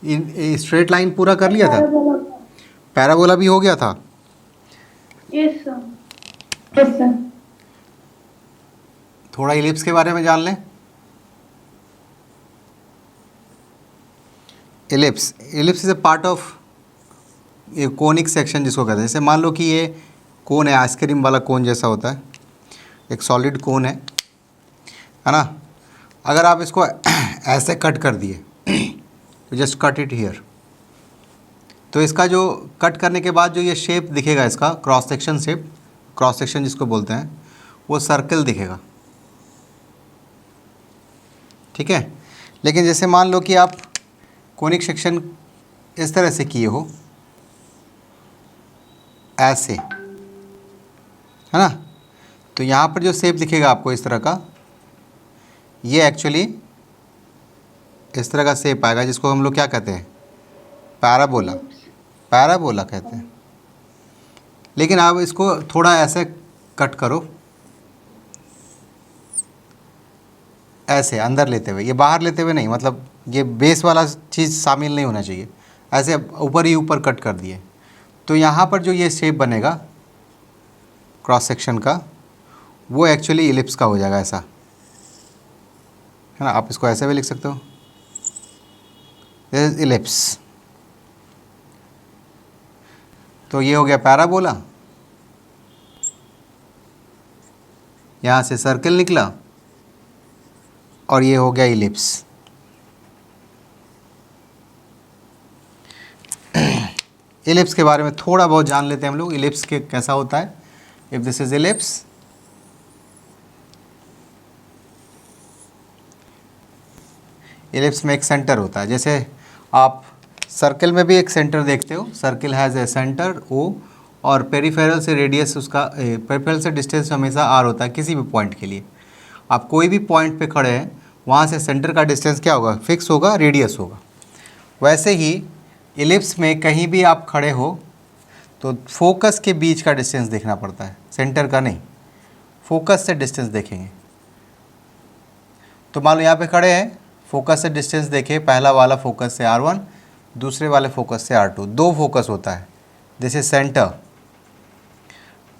Straight line पूरा कर लिया था, पैराबोला। पैराबोला भी हो गया था। Yes sir. Yes sir. थोड़ा इलिप्स के बारे में जान लें। Ellipse ellipse is a part of ये कोनिक सेक्शन जिसको कहते हैं। जैसे मान लो कि ये कोन है, आइसक्रीम वाला कोन जैसा होता है, एक सॉलिड कोन है ना। अगर आप इसको ऐसे कट कर दिए तो जस्ट कट इट हियर, तो इसका जो कट करने के बाद जो ये शेप दिखेगा, इसका cross section shape, cross section जिसको बोलते हैं, वो सर्कल दिखेगा। ठीक है। लेकिन जैसे मान लो कि आप कोनिक सेक्शन इस तरह से किए हो, ऐसे, है ना, तो यहाँ पर जो शेप दिखेगा आपको इस तरह का, ये एक्चुअली इस तरह का शेप आएगा, जिसको हम लोग क्या कहते हैं, पैराबोला, पैराबोला कहते हैं। लेकिन आप इसको थोड़ा ऐसे कट करो, ऐसे अंदर लेते हुए, ये बाहर लेते हुए नहीं, मतलब ये बेस वाला चीज़ शामिल नहीं होना चाहिए, ऐसे ऊपर ही ऊपर कट कर दिए, तो यहाँ पर जो ये शेप बनेगा क्रॉस सेक्शन का, वो एक्चुअली इलिप्स का हो जाएगा, ऐसा, है ना। आप इसको ऐसे भी लिख सकते हो, दिस इज इलिप्स। तो ये हो गया पैराबोला, यहाँ से सर्कल निकला, और ये हो गया इलिप्स। इलिप्स के बारे में थोड़ा बहुत जान लेते हैं हम लोग, इलिप्स के कैसा होता है। If this is ellipse, ellipse में एक सेंटर होता है। जैसे आप सर्कल में भी एक सेंटर देखते हो, circle has a centre O, और पेरिफेरल से रेडियस उसका, पेरिफेरल से डिस्टेंस हमेशा आर होता है किसी भी पॉइंट के लिए। आप कोई भी पॉइंट पे खड़े हैं, वहाँ से सेंटर का डिस्टेंस क्या होगा, फिक्स होगा, रेडियस होगा। वैसे ही इलिप्स में कहीं भी आप खड़े हो तो फोकस के बीच का डिस्टेंस देखना पड़ता है, सेंटर का नहीं, फोकस से डिस्टेंस देखेंगे। तो मान लो यहाँ पे खड़े हैं, फोकस से डिस्टेंस देखे, पहला वाला फोकस से R1, दूसरे वाले फोकस से R2, दो फोकस होता है, this is centre,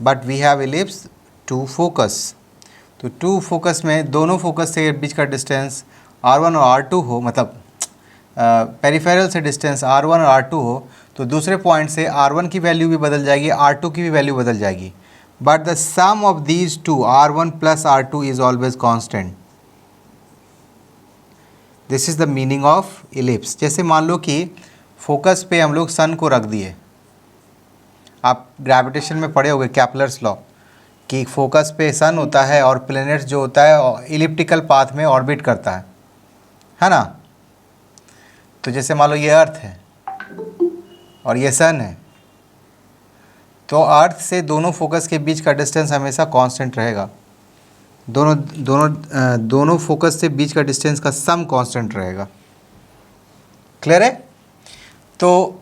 but we have ellipse two focus. तो टू फोकस में दोनों फोकस से बीच का डिस्टेंस R1 और R2 हो, मतलब पेरिफेरल से डिस्टेंस R1 और R2 हो, तो दूसरे पॉइंट से R1 की वैल्यू भी बदल जाएगी, R2 की भी वैल्यू बदल जाएगी, but the sum of these two R1 plus R2 is always constant. This is the meaning of ellipse. जैसे मान लो कि फोकस पे हम लोग सन को रख दिए, आप ग्रेविटेशन में पढ़े होंगे कैपलर्स लॉ, कि फोकस पे सन होता है और प्लैनेट्स जो होता है इलिप्टिकल पाथ में ऑर्बिट करता है ना। तो जैसे मान लो ये अर्थ है और ये सन है, तो अर्थ से दोनों फोकस के बीच का डिस्टेंस हमेशा कांस्टेंट रहेगा, दोनों फोकस से बीच का डिस्टेंस का सम कांस्टेंट रहेगा। क्लियर है। तो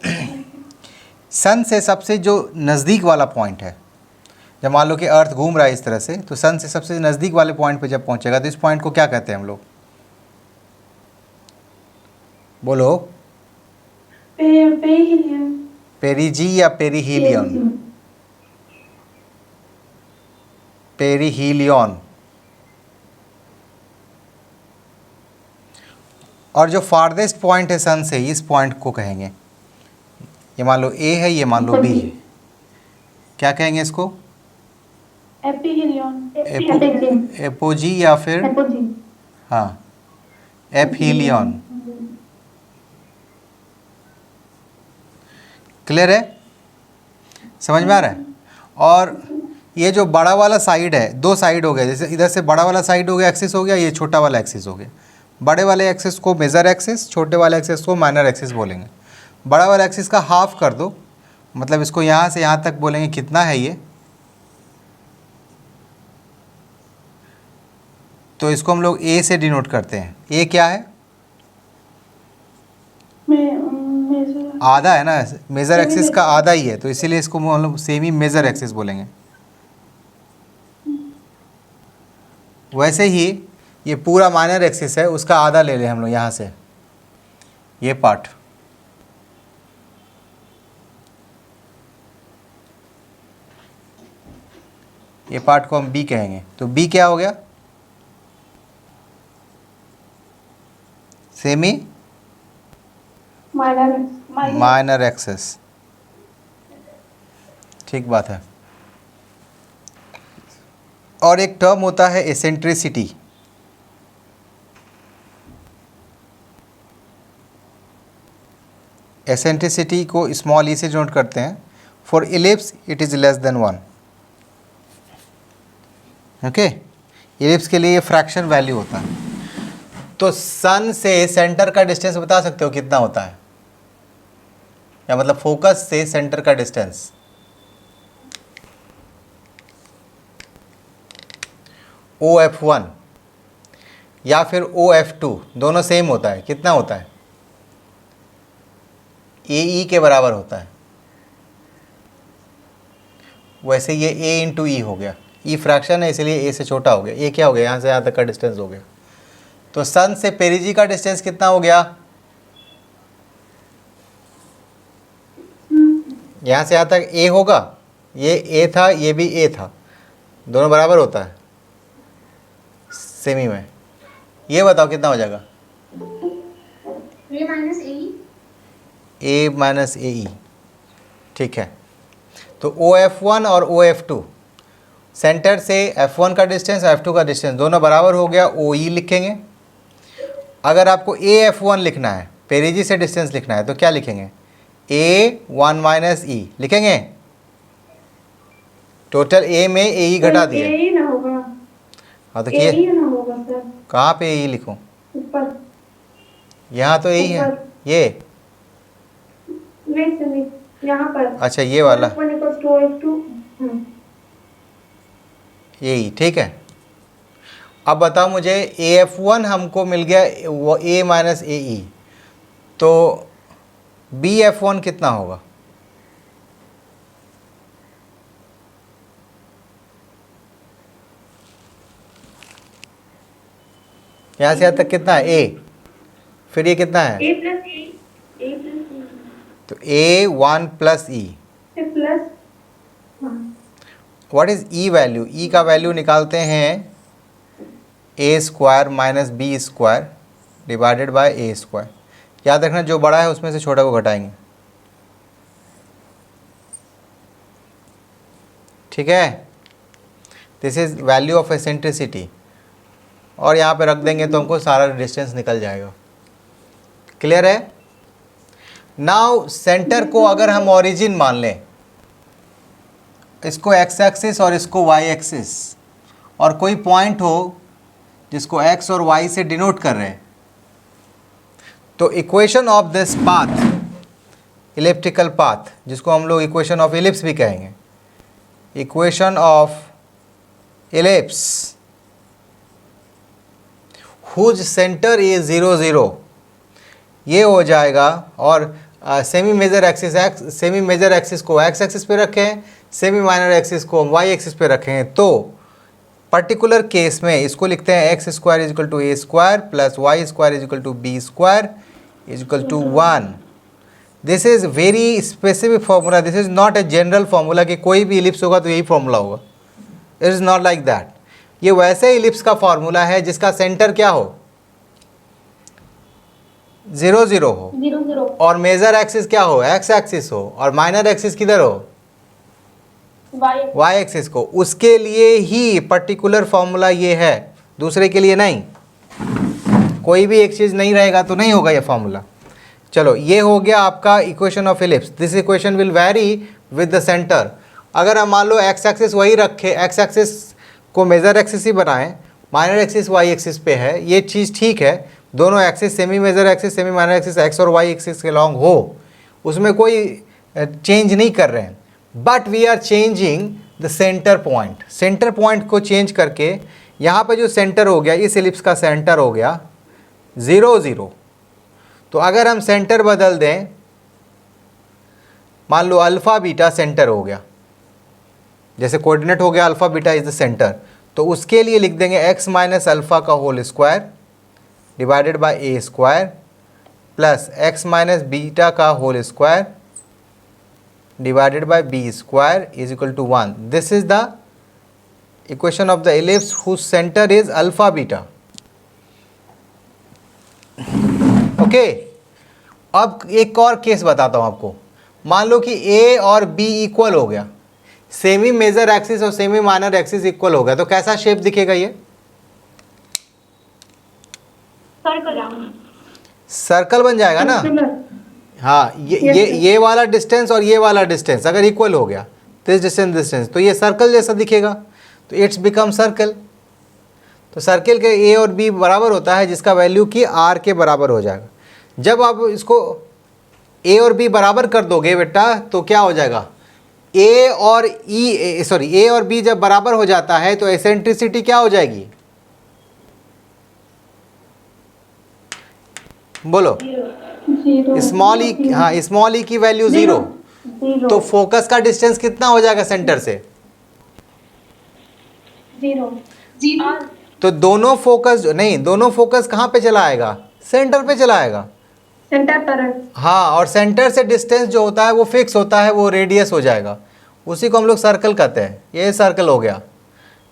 सन से सबसे जो नज़दीक वाला पॉइंट है, जब मान लो कि अर्थ घूम रहा है इस तरह से, तो सन से सबसे नज़दीक वाले पॉइंट पे जब पहुंचेगा, तो इस पॉइंट को क्या कहते हैं हम लोग, बोलो। पेरिहीलियन। पेरिजी या पेरिहीलियन, पेरिहीलियन। और जो फार्देस्ट पॉइंट है सन से, इस पॉइंट को कहेंगे, ये मान लो ए है, ये मान लो बी है, क्या कहेंगे इसको, एपीहीलियन। एपोजी या फिर हाँ एपहीलियन। क्लियर है, समझ में आ रहा है। और ये जो बड़ा वाला साइड है, दो साइड हो गए, जैसे इधर से बड़ा वाला साइड हो गया, एक्सिस हो गया, ये छोटा वाला एक्सिस हो गया। बड़े वाले एक्सिस को मेजर एक्सिस, छोटे वाले एक्सिस को माइनर एक्सिस बोलेंगे। बड़ा वाला एक्सिस का हाफ कर दो, मतलब इसको यहाँ से यहाँ तक बोलेंगे कितना है ये, तो इसको हम लोग ए से डिनोट करते हैं। ए क्या है, आधा है ना, मेजर एक्सिस का आधा ही है, तो इसीलिए इसको हम लोग सेमी मेजर एक्सिस बोलेंगे। वैसे ही ये पूरा माइनर एक्सिस है, उसका आधा ले लें हम लोग यहाँ से, ये पार्ट, ये पार्ट को हम बी कहेंगे। तो बी क्या हो गया? Semi minor axis. ठीक बात है। और एक टर्म होता है एसेंट्रिसिटी। एसेंट्रिसिटी को स्मॉल ई से नोट करते हैं। For ellipse it is less than 1। Okay, ellipse के लिए ये फ्रैक्शन वैल्यू होता है। तो सन से सेंटर का डिस्टेंस बता सकते हो कितना होता है? या मतलब फोकस से सेंटर का डिस्टेंस। OF1 या फिर OF2 दोनों सेम होता है। कितना होता है? AE के बराबर होता है। वैसे ये A इंटू ई हो गया। ई फ्रैक्शन है इसलिए A से छोटा हो गया। ए क्या हो गया? यहाँ से यहाँ तक का डिस्टेंस हो गया। तो सन से पेरिजी का डिस्टेंस कितना हो गया? यहाँ से यहाँ तक A होगा। ये A था, ये भी A था, दोनों बराबर होता है सेमी में। ये बताओ कितना हो जाएगा? A minus AE। ठीक है। तो OF1 और OF2 सेंटर से F1 का डिस्टेंस F2 का डिस्टेंस दोनों बराबर हो गया, OE लिखेंगे। अगर आपको AF1 लिखना है, पेरिजी से डिस्टेंस लिखना है, तो क्या लिखेंगे? A1 माइनस E लिखेंगे। टोटल A में AE घटा दिए। यही ना होगा। हाँ तो यही ये ना होगा सर। कहाँ पे AE लिखूं? ऊपर। यहाँ तो यही है ये। नहीं सर, नहीं, यहाँ पर। अच्छा ये वाला OF1 यही। ठीक है। अब बताओ मुझे AF1 हमको मिल गया वो A माइनस AE, तो BF1 कितना होगा? यहाँ से यहाँ तक कितना है? A। फिर ये कितना है? A plus E। तो A1 plus E। Plus what is E value? E का वैल्यू निकालते हैं A square minus b square divided by A square. याद रखना जो बड़ा है उसमें से छोटा को घटाएंगे। ठीक है। This is value of eccentricity. और यहाँ पे रख देंगे तो हमको सारा डिस्टेंस निकल जाएगा। क्लियर है? नाउ सेंटर को अगर हम ओरिजिन मान लें, इसको एक्स एक्सिस और इसको वाई एक्सिस, और कोई पॉइंट हो जिसको एक्स और वाई से डिनोट कर रहे हैं, तो equation of this path, elliptical path, जिसको हम लोग इक्वेशन ऑफ इलिप्स भी कहेंगे, equation of ellipse whose centre is 0 0, ये हो जाएगा। और सेमी मेजर एक्सिस को एक्स एक्सिस पे रखें, सेमी माइनर एक्सिस को वाई एक्सिस पे रखें, तो पर्टिकुलर केस में इसको लिखते हैं x square is equal to a square plus y square is equal to b square is equal to 1। This is very specific formula. This is not a general formula कि कोई भी ellipse होगा तो यही फॉर्मूला होगा। It is not like that. ये वैसे ellipse का फॉर्मूला है जिसका सेंटर क्या हो? 0 0 हो, 0 0 और मेजर एक्सिस क्या हो? एक्स एक्सिस हो, और माइनर एक्सिस किधर हो? वाई एक्सिस को। उसके लिए ही पर्टिकुलर फॉर्मूला ये है, दूसरे के लिए नहीं। कोई भी एक चीज़ नहीं रहेगा तो नहीं होगा ये फॉर्मूला। चलो ये हो गया आपका equation of ellipse. This equation will vary with the centre. अगर हम मान लो एक्स एक्सिस वही रखे, एक्स एक्सिस को मेजर एक्सिस ही बनाएं, माइनर एक्सिस वाई एक्सिस पे है, ये चीज़ ठीक है। दोनों axis semi major axis semi minor axis x और वाई एक्सिस के लॉन्ग हो, उसमें कोई चेंज नहीं कर रहे हैं। But we are changing the centre point. Centre point को चेंज करके यहाँ पे जो सेंटर हो गया, इस एलिप्स का सेंटर हो गया 0 0। तो अगर हम सेंटर बदल दें, मान लो अल्फ़ा बीटा सेंटर हो गया, जैसे कोऑर्डिनेट हो गया alpha beta is the centre, तो उसके लिए लिख देंगे एक्स माइनस अल्फ़ा का whole square divided by a square plus x minus beta का whole square divided by b square is equal to 1। This is the equation of the ellipse whose centre is alpha beta. Okay, अब एक और case बताता हूं आपको। मान लो कि ए और बी इक्वल हो गया, सेमी मेजर एक्सिस और सेमी माइनर एक्सिस इक्वल हो गया, तो कैसा शेप दिखेगा ये? सर्कल बन जाएगा ना। हाँ, ये वाला डिस्टेंस और ये वाला डिस्टेंस अगर इक्वल हो गया, दिस डिस्टेंस, तो ये सर्कल जैसा दिखेगा, तो इट्स बिकम सर्कल। तो सर्कल के ए और बी बराबर होता है, जिसका वैल्यू कि आर के बराबर हो जाएगा। जब आप इसको ए और बी बराबर कर दोगे बेटा, तो क्या हो जाएगा? ए और बी जब बराबर हो जाता है तो एसेंट्रिसिटी क्या हो जाएगी? बोलो। स्मॉल ई, हाँ, स्मॉल ई की वैल्यू जीरो। तो फोकस का डिस्टेंस कितना हो जाएगा सेंटर से? जीरो। तो दोनों फोकस कहाँ पे चला आएगा? सेंटर पे चला आएगा। सेंटर पर। हाँ, और सेंटर से डिस्टेंस जो होता है वो फिक्स होता है, वो रेडियस हो जाएगा। उसी को हम लोग सर्कल कहते हैं। ये सर्कल हो गया।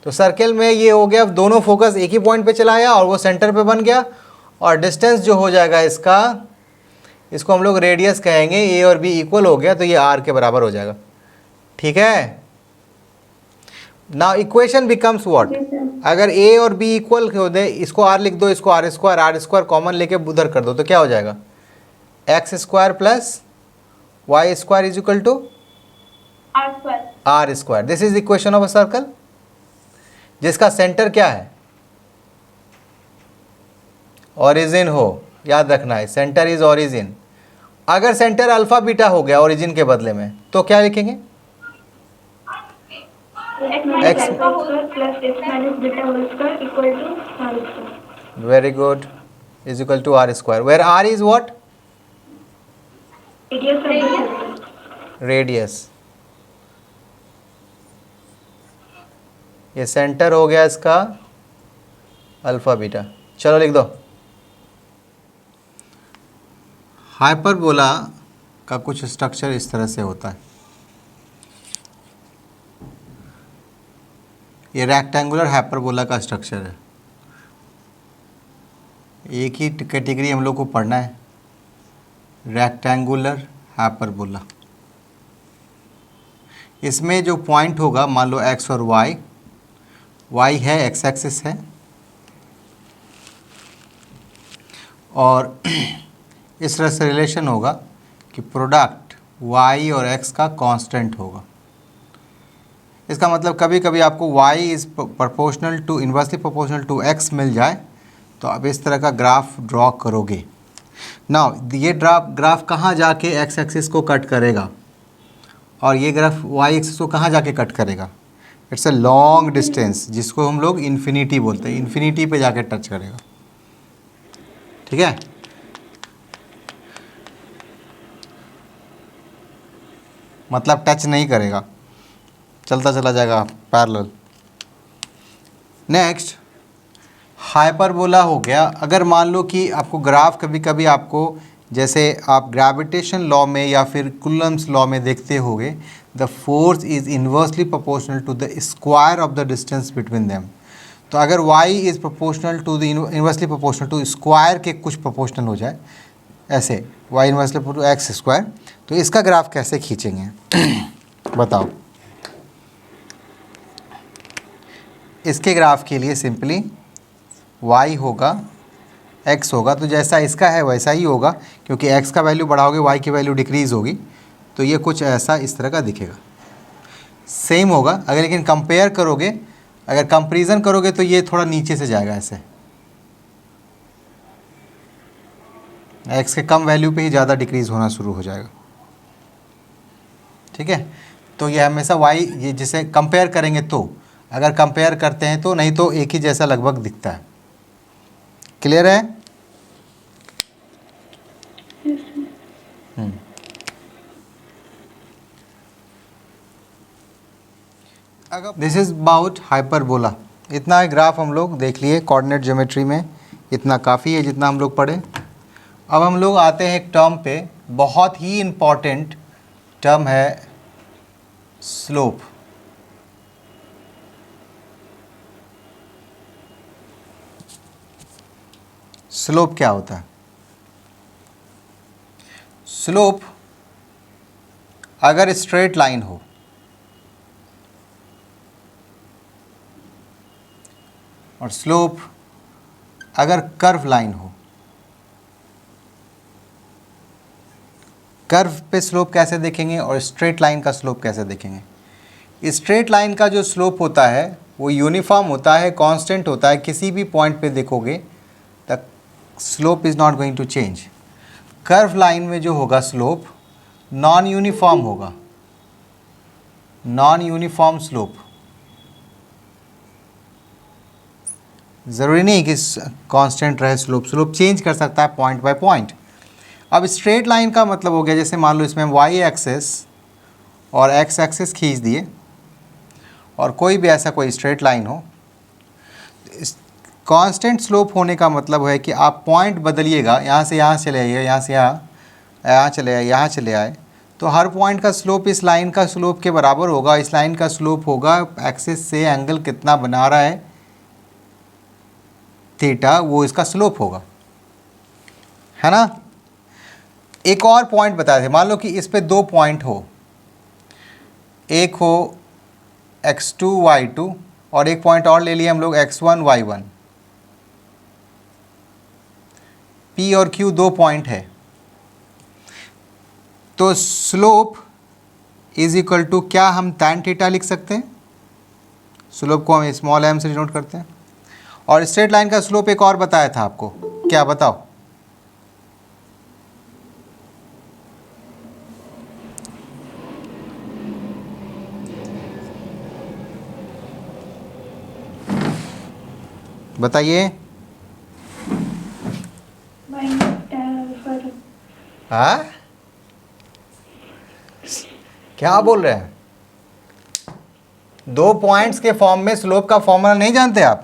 तो सर्कल में ये हो गया, दोनों फोकस एक ही पॉइंट पे चलाया और वो सेंटर पे बन गया, और डिस्टेंस जो हो जाएगा इसको हम लोग रेडियस कहेंगे। ए और बी इक्वल हो गया तो ये आर के बराबर हो जाएगा। ठीक है। Now equation becomes what? अगर ए और बी इक्वल हो दे, इसको आर लिख दो, इसको आर स्क्वायर कॉमन लेके उधर कर दो, तो क्या हो जाएगा? X square plus y square is equal to r square. This is equation of a circle जिसका सेंटर क्या है? ओरिजिन हो, याद रखना है, सेंटर इज ओरिजिन। अगर सेंटर अल्फा बीटा हो गया ओरिजिन के बदले में, तो क्या लिखेंगे? X plus x minus beta whole square equal to r square. Very good, is equal to r square, where r is what? Radius. ये सेंटर हो गया इसका अल्फा बीटा। चलो लिख दो। हाइपरबोला का कुछ स्ट्रक्चर इस तरह से होता है। ये रेक्टेंगुलर हाइपरबोला का स्ट्रक्चर है। एक ही कैटेगरी हम लोग को पढ़ना है, रेक्टेंगुलर हाइपरबोला। इसमें जो पॉइंट होगा, मान लो एक्स और वाई है, एक्स एक्सिस है, और इस तरह से रिलेशन होगा कि प्रोडक्ट y और x का कांस्टेंट होगा। इसका मतलब कभी कभी आपको y is proportional to, inversely proportional to x मिल जाए, तो आप इस तरह का ग्राफ ड्रॉ करोगे। नाउ ये ग्राफ कहाँ जाके x एक्सिस को कट करेगा, और ये ग्राफ y एक्सिस को कहाँ जाके कट करेगा? इट्स अ लॉन्ग डिस्टेंस, जिसको हम लोग इन्फिनिटी बोलते हैं। इन्फिनिटी पे जाके टच करेगा। ठीक है। मतलब टच नहीं करेगा, चलता चला जाएगा पैरेलल। नेक्स्ट हाइपरबोला हो गया। अगर मान लो कि आपको ग्राफ कभी कभी आपको, जैसे आप ग्रेविटेशन लॉ में या फिर कुलम्स लॉ में देखते होगे, the force is inversely proportional to the square of the distance between them. तो अगर y is proportional to the inversely proportional to square के कुछ प्रोपोर्शनल हो जाए, ऐसे y inversely to x square, तो इसका ग्राफ कैसे खींचेंगे? बताओ। इसके ग्राफ के लिए सिंपली y होगा, x होगा, तो जैसा इसका है वैसा ही होगा, क्योंकि x का वैल्यू बढ़ाओगे y की वैल्यू डिक्रीज़ होगी, तो ये कुछ ऐसा इस तरह का दिखेगा। सेम होगा। अगर लेकिन कंपेयर करोगे, अगर कंपैरिजन करोगे, तो ये थोड़ा नीचे से जाएगा, ऐसे x के कम वैल्यू पे ही ज़्यादा डिक्रीज़ होना शुरू हो जाएगा। ठीक है। तो ये हमेशा y, ये जिसे कंपेयर करेंगे, तो अगर कंपेयर करते हैं तो, नहीं तो एक ही जैसा लगभग दिखता है। क्लियर है? This is about hyperbola. इतना है ग्राफ हम लोग देख लिए कोऑर्डिनेट ज्योमेट्री में, इतना काफ़ी है जितना हम लोग पढ़े। अब हम लोग आते हैं एक टर्म पे, बहुत ही इम्पॉर्टेंट टर्म है स्लोप। स्लोप क्या होता है? स्लोप अगर स्ट्रेट लाइन हो और स्लोप अगर कर्व लाइन हो, कर्व पे स्लोप कैसे देखेंगे और स्ट्रेट लाइन का स्लोप कैसे देखेंगे? स्ट्रेट लाइन का जो स्लोप होता है वो यूनिफॉर्म होता है, कांस्टेंट होता है, किसी भी पॉइंट पे देखोगे the slope is not going to change. Curve line में जो होगा स्लोप नॉन यूनिफॉर्म होगा, नॉन यूनिफॉर्म स्लोप। ज़रूरी नहीं कि कांस्टेंट रहे स्लोप, स्लोप चेंज कर सकता है पॉइंट बाय पॉइंट। अब स्ट्रेट लाइन का मतलब हो गया, जैसे मान लो इसमें वाई एक्सेस और एक्स एक्सेस खींच दिए और कोई भी ऐसा कोई स्ट्रेट लाइन हो, कांस्टेंट स्लोप होने का मतलब है कि आप पॉइंट बदलिएगा, यहाँ से यहाँ चले आइए, यहाँ से यहाँ चले आए, यहाँ चले आए, तो हर पॉइंट का स्लोप इस लाइन का स्लोप के बराबर होगा। इस लाइन का स्लोप होगा एक्सिस से एंगल कितना बना रहा है थीटा, वो इसका स्लोप होगा, है ना। एक और पॉइंट बताए थे, मान लो कि इस पे दो पॉइंट हो, एक हो x2 y2 और एक पॉइंट और ले लिया हम लोग x1 y1, P और Q दो पॉइंट है, तो स्लोप इज इक्वल टू क्या हम tan थीटा लिख सकते हैं? स्लोप को हम स्मॉल m से डिनोट करते हैं। और स्ट्रेट लाइन का स्लोप एक और बताया था आपको, क्या बताओ? बताइए। हाँ, क्या बोल रहे हैं? दो पॉइंट्स के फॉर्म में स्लोप का फॉर्मूला नहीं जानते आप?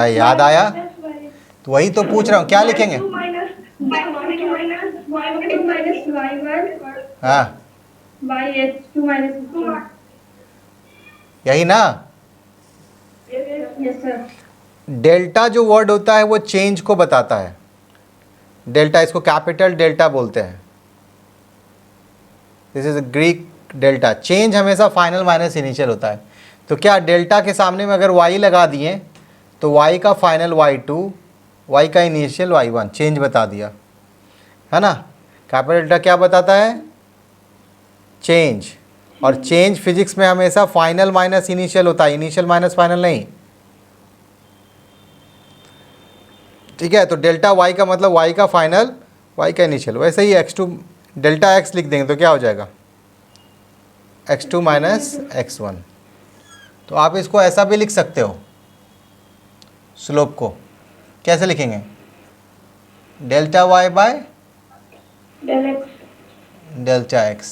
याद आया, तो वही तो पूछ रहा हूँ, क्या लिखेंगे? हाँ, यही ना। डेल्टा जो वर्ड होता है वो चेंज को बताता है। डेल्टा, इसको कैपिटल डेल्टा बोलते हैं। This is Greek delta. Change हमेशा फाइनल माइनस इनिशियल होता है। तो क्या डेल्टा के सामने में अगर y लगा दिए तो y का फाइनल y2, y का इनिशियल y1, चेंज बता दिया, है ना। कैपिटल डेल्टा क्या बताता है? चेंज। और चेंज फिजिक्स में हमेशा फाइनल माइनस इनिशियल होता है, इनिशियल माइनस फाइनल नहीं। ठीक है, तो डेल्टा y का मतलब y का फाइनल, y का इनिशियल। वैसे ही x2 डेल्टा x लिख देंगे तो क्या हो जाएगा? x2 minus x1। तो आप इसको ऐसा भी लिख सकते हो, स्लोप को कैसे लिखेंगे? Delta y by delta x।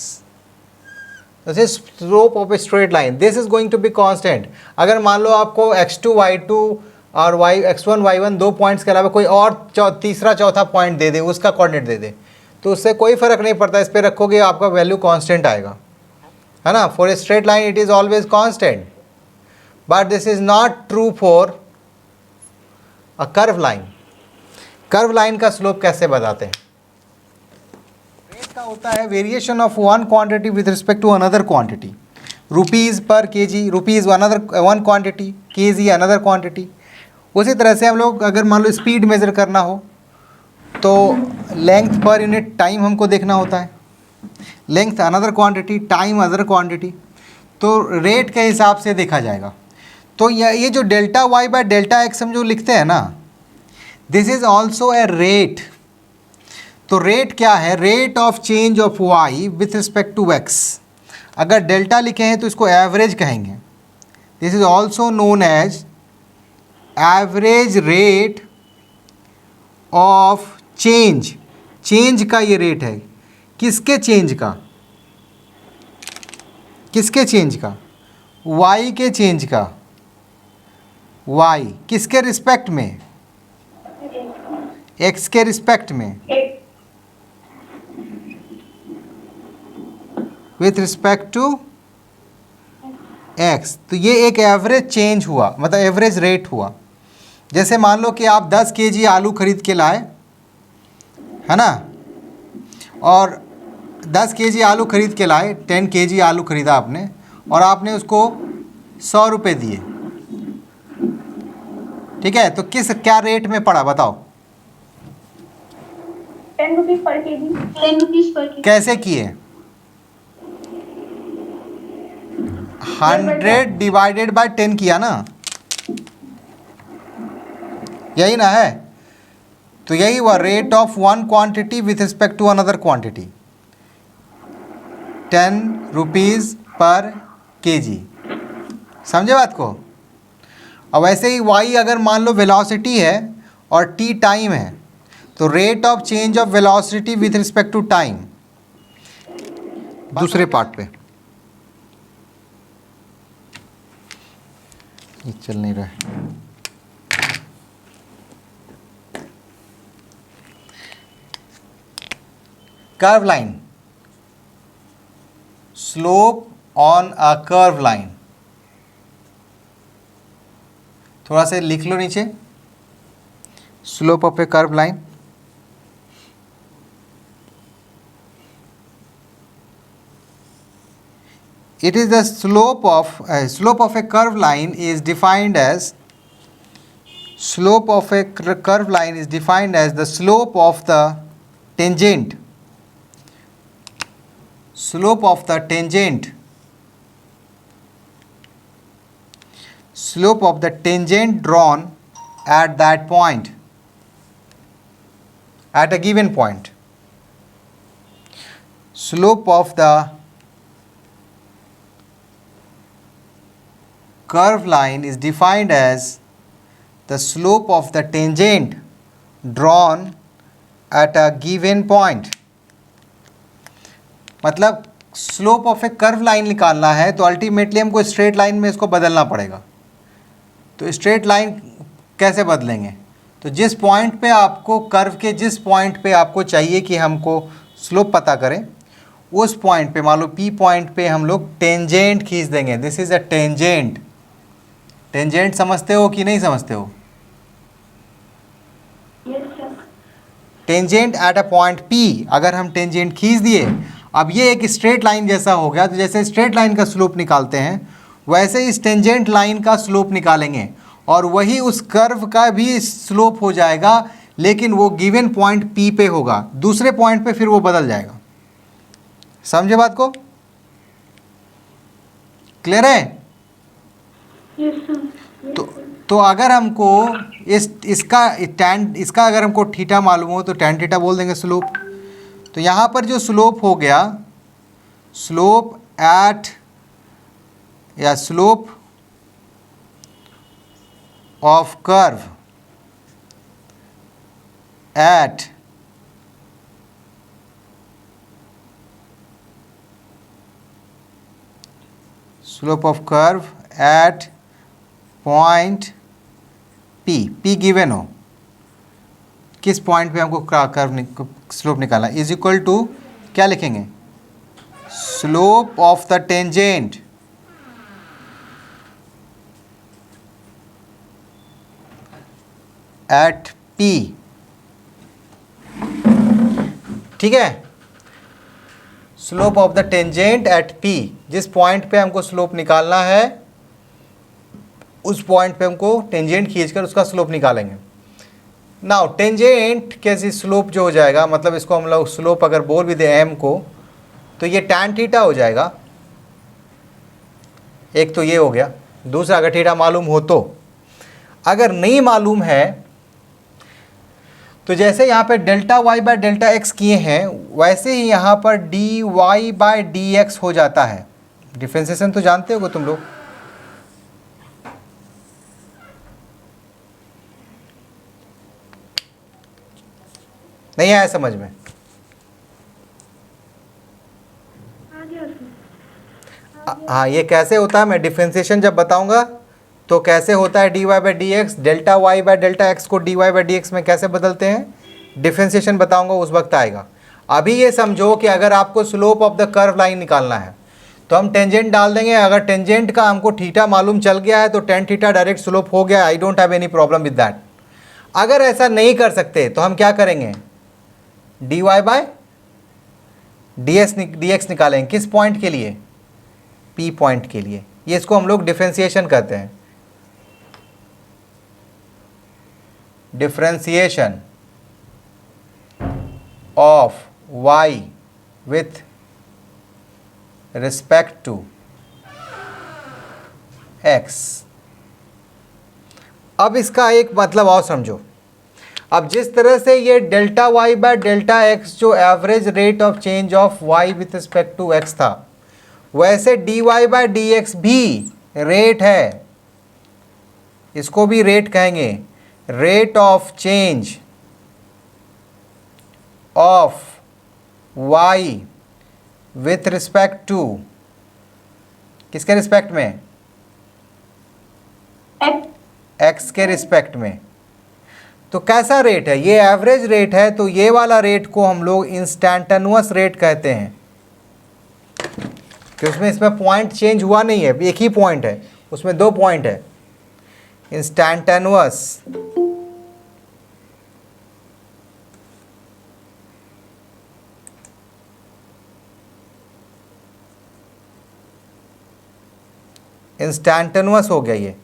This is slope of a straight line, this is going to be constant. अगर मान लो आपको x2 y2 और x1 y1 दो पॉइंट्स के अलावा कोई और तीसरा चौथा पॉइंट दे दे, उसका कोऑर्डिनेट दे दे, तो उससे कोई फर्क नहीं पड़ता, इस पर रखोगे आपका वैल्यू कांस्टेंट आएगा, है ना। For a straight line it is always constant, but this is not true for a curve line. Curve line का स्लोप कैसे बताते हैं? रेट का होता है variation of one quantity with respect to another quantity. Rupees पर K G, rupees one quantity, K G another quantity. उसी तरह से हम लोग अगर मान लो स्पीड मेज़र करना हो तो लेंथ पर यूनिट टाइम हमको देखना होता है। Length another quantity, time other quantity, तो रेट के हिसाब से देखा जाएगा। तो ये जो delta y by delta x हम जो लिखते हैं ना, this is also a rate. तो रेट क्या है? Rate of change of y with respect to x. अगर डेल्टा लिखे हैं तो इसको एवरेज कहेंगे। This is also known as average rate of change. Change का ये रेट है, किसके चेंज का? किसके चेंज का? y के चेंज का। y किसके रिस्पेक्ट में? x के रिस्पेक्ट में, विथ रिस्पेक्ट टू x। तो ये एक एवरेज चेंज हुआ, मतलब एवरेज रेट हुआ। जैसे मान लो कि आप 10 केजी आलू खरीद के लाए, है ना, और 10 केजी आलू खरीद के लाए, 10 केजी आलू खरीदा आपने और आपने उसको 100 रुपये दिए, ठीक है, तो क्या रेट में पड़ा बताओ? 10 rupees per kg. 10 rupees per kg. कैसे किए? 100 डिवाइडेड बाय 10 किया ना, यही ना है? तो यही हुआ rate of one quantity with respect to another quantity, 10 rupees पर केजी। समझे बात को? अब वैसे ही y अगर मान लो वेलोसिटी है और t टाइम है, तो rate of change of velocity with respect to time. दूसरे पार्ट पे ये चल नहीं रहा है। Curve line, slope on a curve line, थोड़ा सा लिख लो नीचे, slope of a curve line. It is the slope of a curve line is defined as slope of a curve line is defined as the slope of the tangent, slope of the tangent, slope of the tangent drawn at that point, at a given point. Slope of the curve line is defined as the slope of the tangent drawn at a given point. मतलब slope of a curve line निकालना है तो ultimately हमको straight line में इसको बदलना पड़ेगा। तो स्ट्रेट लाइन कैसे बदलेंगे? तो जिस पॉइंट पे आपको कर्व के जिस पॉइंट पे आपको चाहिए कि हमको स्लोप पता करें, उस पॉइंट पे मान लो P पॉइंट पे हम लोग टेंजेंट खींच देंगे। This is a tangent. Tangent समझते हो कि नहीं समझते हो? Yes, sir. Tangent at a point P अगर हम टेंजेंट खींच दिए, अब ये एक स्ट्रेट लाइन जैसा हो गया। तो जैसे स्ट्रेट लाइन का स्लोप निकालते हैं वैसे इस टेंजेंट लाइन का स्लोप निकालेंगे और वही उस कर्व का भी स्लोप हो जाएगा, लेकिन वो गिवन पॉइंट P पे होगा, दूसरे पॉइंट पे फिर वो बदल जाएगा। समझे बात को? क्लियर है? Yes, sir. तो अगर हमको इसका अगर हमको थीटा मालूम हो तो tan थीटा बोल देंगे स्लोप। तो यहाँ पर जो स्लोप हो गया, स्लोप एट या slope of curve at slope of curve at point P given हो, किस पॉइंट पे हमको कर्व स्लोप निकालना, इज इक्वल टू क्या लिखेंगे? Slope of the tangent at P। ठीक है, slope of the tangent at P, जिस पॉइंट पे हमको स्लोप निकालना है उस पॉइंट पे हमको टेंजेंट खींचकर उसका स्लोप निकालेंगे। नाउ टेंजेंट कैसी स्लोप जो हो जाएगा, मतलब इसको हम लोग स्लोप अगर बोल भी दे m को, तो ये tan थीटा हो जाएगा। एक तो ये हो गया। दूसरा, अगर थीटा मालूम हो तो, अगर नहीं मालूम है तो जैसे यहाँ पे delta y by delta x किए हैं वैसे ही यहाँ पर dy बाय dx हो जाता है। डिफ्रेंसिएशन तो जानते हो तुम लोग? नहीं आया समझ में? हाँ, ये कैसे होता है मैं डिफ्रेंसिएशन जब बताऊंगा तो कैसे होता है dy by d x, delta y by delta x को dy बाई डी एक्स में कैसे बदलते हैं, डिफ्रेंसिएशन बताऊंगा उस वक्त आएगा। अभी ये समझो कि अगर आपको slope of the curve line निकालना है तो हम टेंजेंट डाल देंगे। अगर टेंजेंट का हमको थीटा मालूम चल गया है तो टेन थीटा डायरेक्ट स्लोप हो गया, I don't have any problem with that. अगर ऐसा नहीं कर सकते तो हम क्या करेंगे, dy बाय dx निकालेंगे। किस पॉइंट के लिए, p पॉइंट के लिए। ये इसको हम लोग डिफ्रेंसिएशन कहते हैं, differentiation of y with respect to x। अब इसका एक मतलब और समझो। अब जिस तरह से ये delta y by delta x जो average rate of change of y with respect to x था, वैसे dy बाय dx भी रेट है। इसको भी रेट कहेंगे, rate of change of y with respect to, किसके रिस्पेक्ट में, x के रिस्पेक्ट में। तो कैसा रेट है, ये एवरेज रेट है, तो ये वाला रेट को हम लोग इंस्टैंटेनियस रेट कहते हैं, कि उसमें इसमें पॉइंट चेंज हुआ नहीं है, एक ही पॉइंट है, उसमें 2 पॉइंट है। इंस्टैंटेनियस इंस्टैंटेनियस हो गया ये,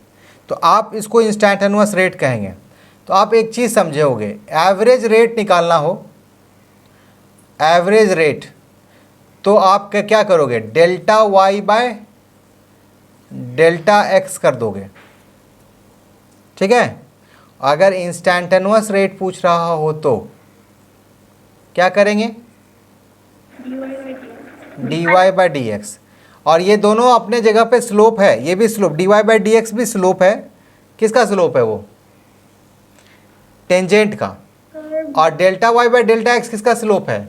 तो आप इसको इंस्टैंटेनियस रेट कहेंगे। तो आप एक चीज़ समझे होगे, एवरेज रेट निकालना हो, एवरेज रेट, तो आप क्या करोगे, delta y by delta x कर दोगे, ठीक है। अगर इंस्टैंटेनियस रेट पूछ रहा हो तो क्या करेंगे, dy बाय dx। और ये दोनों अपने जगह पे स्लोप है, ये भी स्लोप, dy बाय dx भी स्लोप है। किसका स्लोप है वो, टेंजेंट का। और delta y by delta x किसका स्लोप है,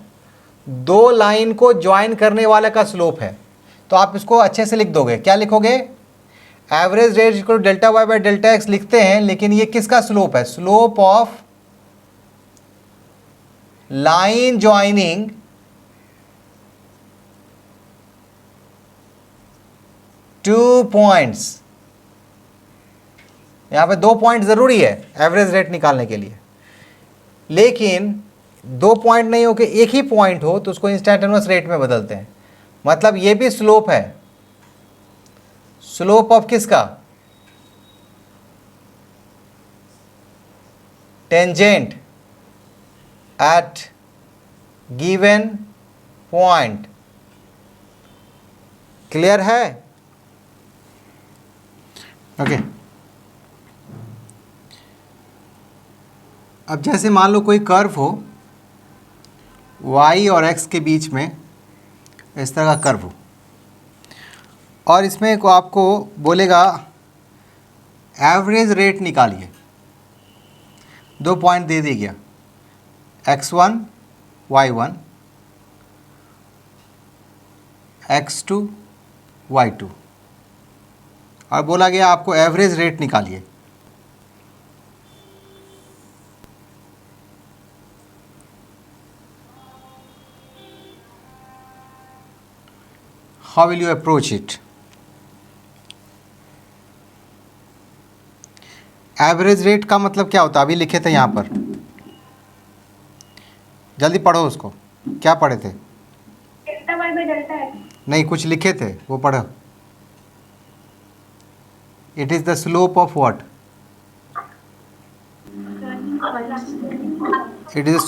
2 लाइन को ज्वाइन करने वाले का स्लोप है। तो आप इसको अच्छे से लिख दोगे, क्या लिखोगे, average rate equal delta y by delta x लिखते हैं, लेकिन ये किसका स्लोप है, slope of line joining two points. यहां पे 2 पॉइंट जरूरी है एवरेज रेट निकालने के लिए, लेकिन 2 पॉइंट नहीं हो के एक ही पॉइंट हो तो उसको इंस्टैंटेनियस रेट में बदलते हैं। मतलब ये भी स्लोप है, स्लोप ऑफ किसका, tangent at given point. Clear है, ओके। अब जैसे मान लो कोई कर्व हो, y और x के बीच में इस तरह का कर्व हो, और इसमें को आपको बोलेगा एवरेज रेट निकालिए। 2 पॉइंट दे दिया, x1 y1, x2 y2, और बोला गया आपको एवरेज रेट निकालिए। How will you approach it? Average rate का मतलब क्या होता है, अभी लिखे थे यहाँ पर, जल्दी पढ़ो उसको, क्या पढ़े थे, delta y by delta x। नहीं कुछ लिखे थे वो पढ़ो। It is the slope of what, it is the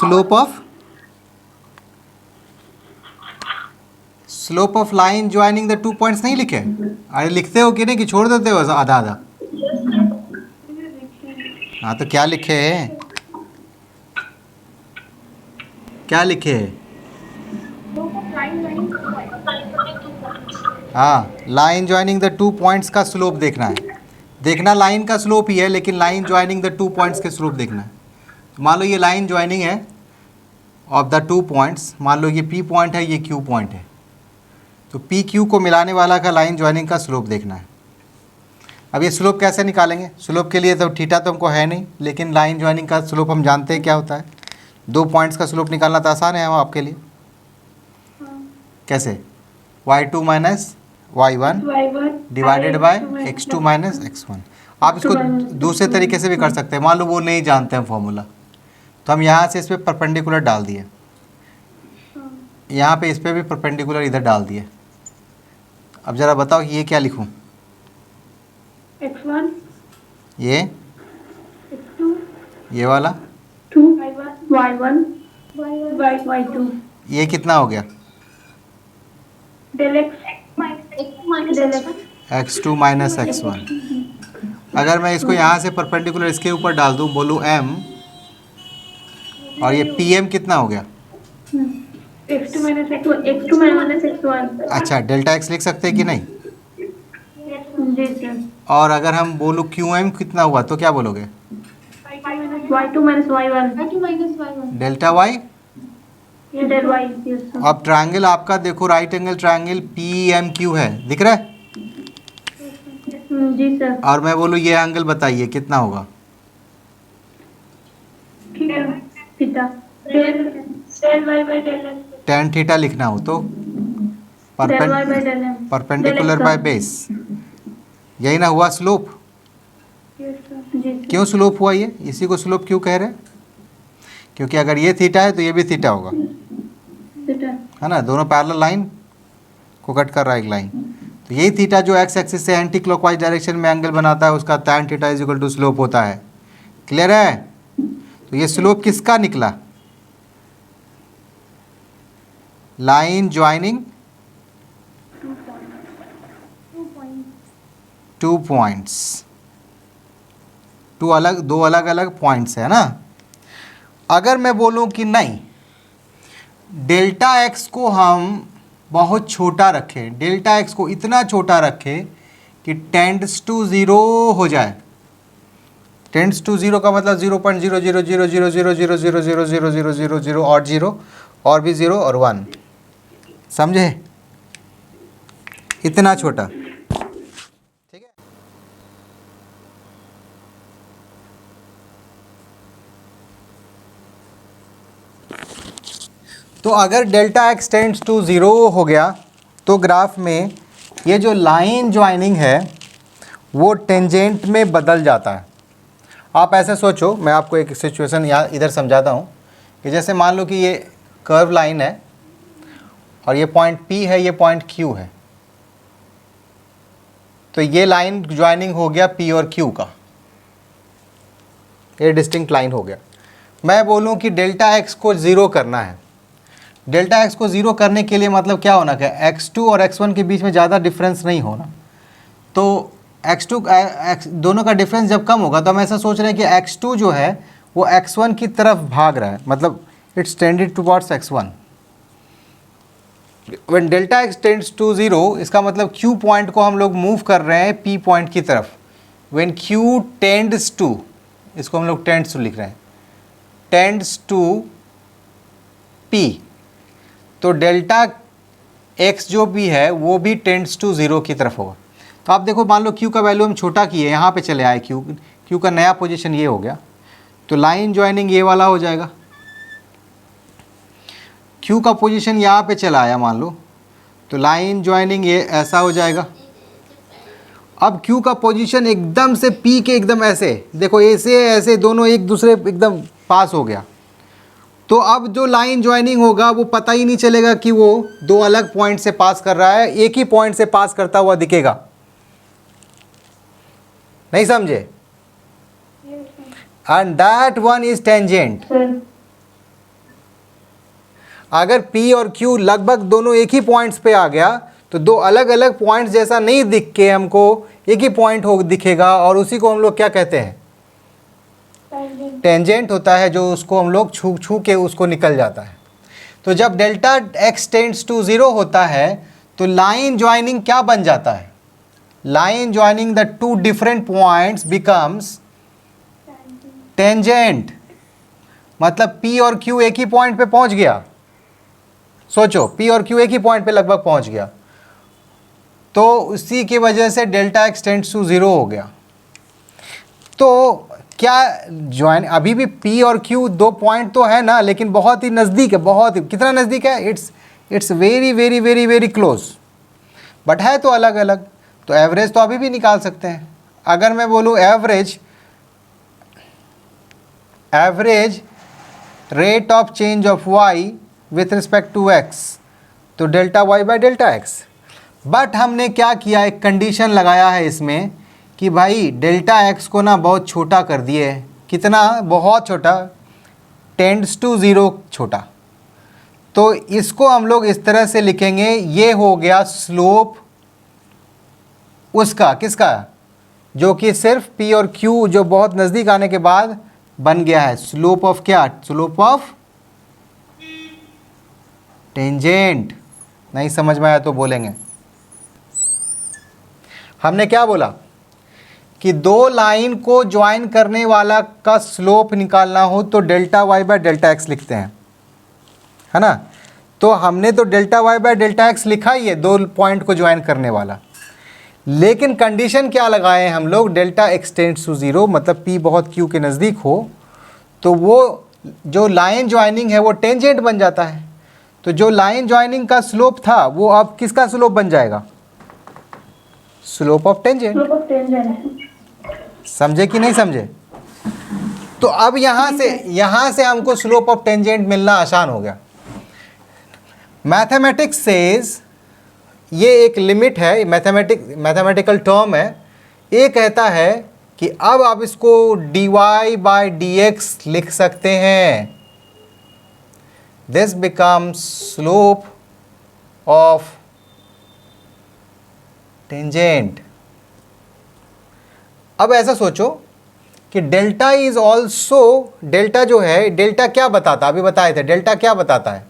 slope of line joining the 2 points. नहीं लिखे, अरे लिखते हो कि नहीं, कि छोड़ देते हो आधा आधा। हाँ तो क्या लिखे हैं, क्या लिखे हैं, हाँ लाइन ज्वाइनिंग द 2 पॉइंट्स का स्लोप देखना है। देखना लाइन का स्लोप ही है, लेकिन लाइन ज्वाइनिंग द 2 पॉइंट्स के स्लोप देखना है। तो मान लो ये लाइन ज्वाइनिंग है ऑफ द 2 पॉइंट्स, मान लो ये P पॉइंट है, ये Q पॉइंट है, तो पी क्यू को मिलाने वाला का लाइन ज्वाइनिंग का स्लोप देखना है। अब ये स्लोप कैसे निकालेंगे, स्लोप के लिए तो थीटा तो हमको है नहीं, लेकिन लाइन ज्वाइनिंग का स्लोप हम जानते हैं क्या होता है। 2 पॉइंट्स का स्लोप निकालना तो आसान है आपके लिए। कैसे, y2 minus y1 y1 divided by x2 minus x1। आप इसको दूसरे तरीके से भी कर सकते हैं, मान लो वो नहीं जानते हैं फॉर्मूला, तो हम यहाँ से इस पर परपेंडिकुलर डाल दिए, यहाँ पे इस पर भी परपेंडिकुलर इधर डाल दिए। अब ज़रा बताओ कि ये क्या लिखूँ? x1 ये x2 ये वाला 2 y1 y2 ये कितना हो गया? del x del x x2 minus x1। अगर मैं इसको यहाँ से परपेंडिकुलर इसके ऊपर डाल दूँ, बोलूँ m, और ये pm कितना हो गया? x2 minus x1 अच्छा, डेल्टा x लिख सकते हैं कि नहीं? जी सर। और अगर हम बोलूँ qm कितना हुआ तो क्या बोलोगे? y2 minus y1 delta y। del y yes sir। अब ट्रायंगल आपका देखो, राइट एंगल ट्रायंगल PMQ है, दिख रहा है? जी सर। और मैं बोलूँ ये एंगल बताइए कितना होगा? Theta del y by del x tan theta लिखना हो तो del y by del m perpendicular by base, यही ना हुआ स्लोप? yes sir। जी सर। क्यों स्लोप हुआ ये? इसी को स्लोप क्यों कह रहे हैं? क्योंकि अगर ये थीटा है तो ये भी थीटा होगा, थीटा है ना? दोनों पैरेलल लाइन को कट कर रहा है एक लाइन, तो यही थीटा जो एक्स एक्सिस से एंटी क्लॉकवाइज डायरेक्शन में एंगल बनाता है उसका tan theta is equal to slope होता है। क्लियर है? तो ये स्लोप किसका निकला? लाइन ज्वाइनिंग 2 पॉइंट्स, दो अलग अलग पॉइंट्स है ना। अगर मैं बोलूं कि नहीं, डेल्टा एक्स को हम बहुत छोटा रखें, डेल्टा एक्स को इतना छोटा रखें कि टेंड्स टू ज़ीरो हो जाए। टेंड्स टू ज़ीरो का मतलब 0.0000000000000 और ज़ीरो और भी ज़ीरो और 1, समझे? इतना छोटा, ठीक है? तो अगर delta x tends to zero हो गया तो ग्राफ में ये जो लाइन ज्वाइनिंग है वो टेंजेंट में बदल जाता है। आप ऐसे सोचो, मैं आपको एक सिचुएशन यहाँ इधर समझाता हूँ कि जैसे मान लो कि ये कर्व लाइन है और ये पॉइंट P है, ये पॉइंट Q है, तो ये लाइन ज्वाइनिंग हो गया P और Q का, ये डिस्टिंक्ट लाइन हो गया। मैं बोलूँ कि डेल्टा एक्स को ज़ीरो करना है। डेल्टा एक्स को ज़ीरो करने के लिए मतलब क्या होना है? x2 और x1 के बीच में ज़्यादा डिफरेंस नहीं होना। तो x2 दोनों का डिफरेंस जब कम होगा तो हम ऐसा सोच रहे हैं कि x2 जो है वो x1 की तरफ भाग रहा है, मतलब it's tended towards x1। When delta x tends to zero, इसका मतलब q पॉइंट को हम लोग मूव कर रहे हैं p पॉइंट की तरफ। व्हेन q टेंड्स टू, इसको हम लोग टेंड्स टू लिख रहे हैं, टेंड्स टू p, तो डेल्टा x जो भी है वो भी टेंड्स टू ज़ीरो की तरफ होगा। तो आप देखो, मान लो q का वैल्यू हम छोटा किए, यहाँ पे चले आए, q का नया पोजीशन ये हो गया, तो लाइन ज्वाइनिंग ये वाला हो जाएगा। q का पोजीशन यहाँ पे चला आया मान लो, तो लाइन ज्वाइनिंग ये ऐसा हो जाएगा। अब q का पोजीशन एकदम से p के एकदम ऐसे, देखो ऐसे ऐसे दोनों एक दूसरे एकदम पास हो गया, तो अब जो लाइन ज्वाइनिंग होगा वो पता ही नहीं चलेगा कि वो दो अलग पॉइंट से पास कर रहा है, एक ही पॉइंट से पास करता हुआ दिखेगा। नहीं समझे? And that one is tangent. अगर P और Q लगभग दोनों एक ही पॉइंट्स पे आ गया तो दो अलग अलग पॉइंट्स जैसा नहीं दिख के हमको एक ही पॉइंट हो दिखेगा, और उसी को हम लोग क्या कहते हैं? टेंजेंट होता है, जो उसको हम लोग छू छू के उसको निकल जाता है। तो जब delta x tends to zero होता है तो लाइन ज्वाइनिंग क्या बन जाता है? Line joining the two different points becomes tangent. मतलब P और Q एक ही पॉइंट पे पहुंच गया। सोचो, P और Q एक ही पॉइंट पे लगभग पहुंच गया, तो उसी की वजह से delta x tends to zero हो गया। तो क्या ज्वाइन, अभी भी P और Q दो पॉइंट तो है ना, लेकिन बहुत ही नज़दीक है। बहुत ही, कितना नज़दीक है? It's very very very very close, but है तो अलग अलग, तो एवरेज तो अभी भी निकाल सकते हैं। अगर मैं बोलूँ average rate of change of y with respect to x, तो delta y by delta x। But हमने क्या किया, एक कंडीशन लगाया है इसमें कि भाई डेल्टा x को ना बहुत छोटा कर दिए। कितना? बहुत छोटा, टेंड्स टू 0 छोटा। तो इसको हम लोग इस तरह से लिखेंगे, ये हो गया स्लोप उसका, किसका? जो कि सिर्फ p और q जो बहुत नज़दीक आने के बाद बन गया है। स्लोप ऑफ क्या? Slope of tangent. नहीं समझ में आया तो बोलेंगे। हमने क्या बोला कि दो लाइन को ज्वाइन करने वाला का स्लोप निकालना हो तो delta y by delta x लिखते हैं, है ना। तो हमने तो delta y by delta x लिखा ही है, दो पॉइंट को ज्वाइन करने वाला। लेकिन कंडीशन क्या लगाए हैं हम लोग? डेल्टा x टेंड्स टू 0, मतलब p बहुत q के नज़दीक हो तो वो जो लाइन ज्वाइनिंग है वो टेंजेंट बन जाता है। तो जो लाइन ज्वाइनिंग का स्लोप था वो अब किसका स्लोप बन जाएगा? Slope of tangent. समझे कि नहीं समझे? तो अब यहां से हमको स्लोप ऑफ टेंजेंट मिलना आसान हो गया। मैथमेटिक्स सेज, ये एक लिमिट है, मैथमेटिकल टर्म है। ये कहता है कि अब आप इसको dy बाय dx लिख सकते हैं। This becomes slope of tangent. अब ऐसा सोचो कि डेल्टा इज ऑल्सो, डेल्टा जो है, डेल्टा क्या बताता? अभी बताए थे, डेल्टा क्या बताता है?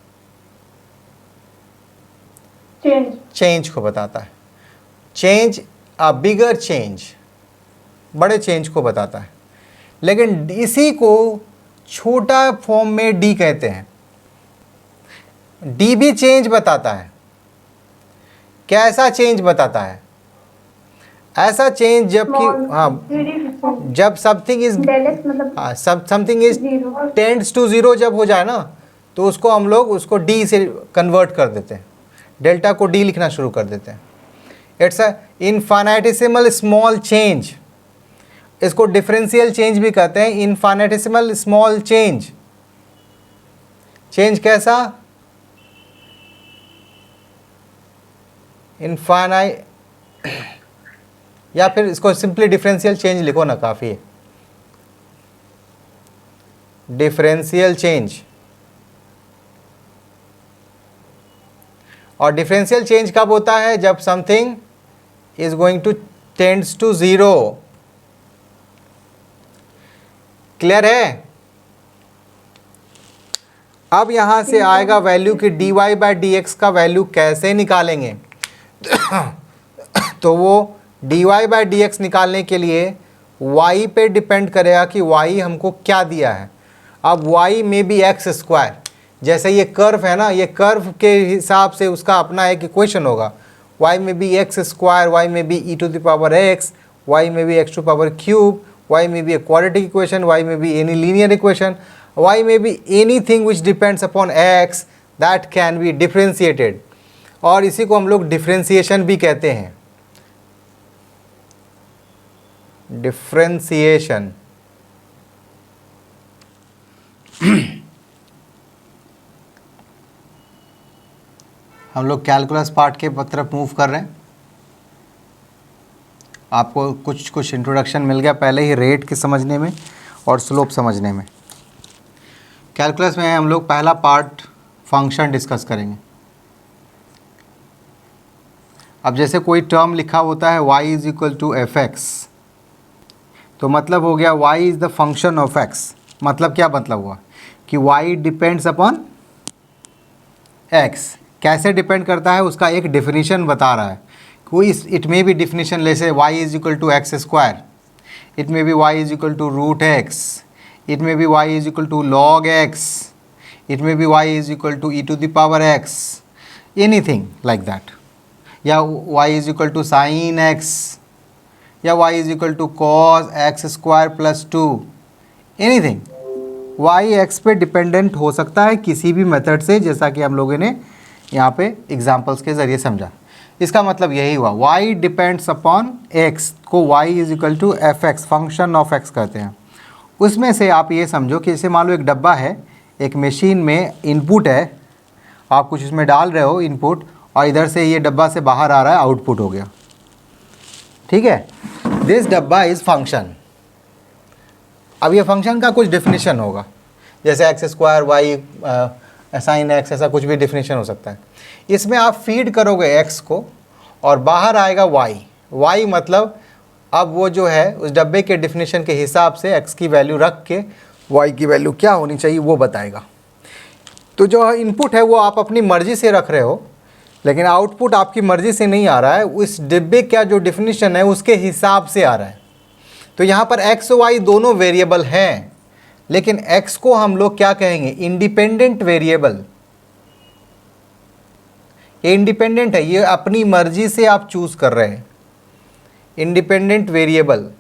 चेंज को बताता है। चेंज, अ बिगर चेंज, बड़े चेंज को बताता है। लेकिन इसी को छोटा फॉर्म में डी कहते हैं। डी भी चेंज बताता है। कैसा चेंज बताता है? ऐसा चेंज जब समथिंग इज टेंड्स टू 0 जब हो जाए ना, तो उसको हम लोग उसको डी से कन्वर्ट कर देते हैं, डेल्टा को डी लिखना शुरू कर देते हैं। It's a infinitesimal small change. इसको डिफरेंशियल चेंज भी कहते हैं, इनफाइनेटिसिमल स्मॉल चेंज। चेंज कैसा? इनफाइनाइट, या फिर इसको सिंपली डिफरेंशियल चेंज लिखो ना, काफ़ी है। Differential change. और डिफरेंशियल चेंज कब होता है? जब something is going to tends to 0। Clear है? अब यहां से आएगा वैल्यू कि dy बाय dx का वैल्यू कैसे निकालेंगे? तो वो dy बाय dx निकालने के लिए y पे डिपेंड करेगा कि y हमको क्या दिया है। अब y में भी एक्स स्क्वायर, जैसे ये कर्व है ना, ये कर्व के हिसाब से उसका अपना एक इक्वेशन होगा। y में भी एक्स स्क्वायर, y में भी e to the power x, y में भी x to power cube, y में भी a quadratic equation, y में भी any linear equation, y में भी anything which depends upon x that can be differentiated। और इसी को हम लोग डिफरेंशिएशन भी कहते हैं। डिफरेंशिएशन। हम लोग कैलकुलस पार्ट के तरफ मूव कर रहे हैं। आपको कुछ इंट्रोडक्शन मिल गया पहले ही रेट के समझने में और स्लोप समझने में। कैलकुलस में हम लोग पहला पार्ट फंक्शन डिस्कस करेंगे। अब जैसे कोई टर्म लिखा होता है y is equal to F x, तो मतलब हो गया y is the function of x। मतलब क्या मतलब हुआ कि y डिपेंड्स अपॉन x। कैसे डिपेंड करता है उसका एक डेफिनेशन बता रहा है। कोई इट मे बी डिफिनेशन जैसे y is equal to x square, it may be y is equal to root x, it may be y is equal to log x, it may be y is equal to e to the power x, anything like that. या y is equal to sine x, या y is equal to कॉस x square plus 2, anything. y x पे dependent हो सकता है किसी भी method से, जैसा कि हम लोगों ने यहाँ पे एग्जांपल्स के ज़रिए समझा। इसका मतलब यही हुआ y डिपेंड्स अपॉन x को y is equal to F x, function of x कहते हैं। उसमें से आप ये समझो कि जैसे मान लो एक डब्बा है, एक मशीन में इनपुट है, आप कुछ इसमें डाल रहे हो इनपुट, और इधर से ये डब्बा से बाहर आ रहा है, आउटपुट हो गया, ठीक है। दिस डब्बा इज़ फंक्शन। अब ये फंक्शन का कुछ डिफिनीशन होगा, जैसे x square y sine x, ऐसा कुछ भी डिफिनीशन हो सकता है। इसमें आप फीड करोगे एक्स को और बाहर आएगा वाई। वाई मतलब अब वो जो है उस डब्बे के डिफिनीशन के हिसाब से एक्स की वैल्यू रख के वाई की वैल्यू क्या होनी चाहिए वो बताएगा। तो जो इनपुट है वो आप अपनी मर्ज़ी से रख रहे हो, लेकिन आउटपुट आपकी मर्ज़ी से नहीं आ रहा है, उस डिब्बे का जो डिफिनीशन है उसके हिसाब से आ रहा है। तो यहाँ पर एक्स वाई दोनों वेरिएबल हैं, लेकिन एक्स को हम लोग क्या कहेंगे, इंडिपेंडेंट वेरिएबल। ये इंडिपेंडेंट है, ये अपनी मर्जी से आप चूज कर रहे हैं, इंडिपेंडेंट वेरिएबल।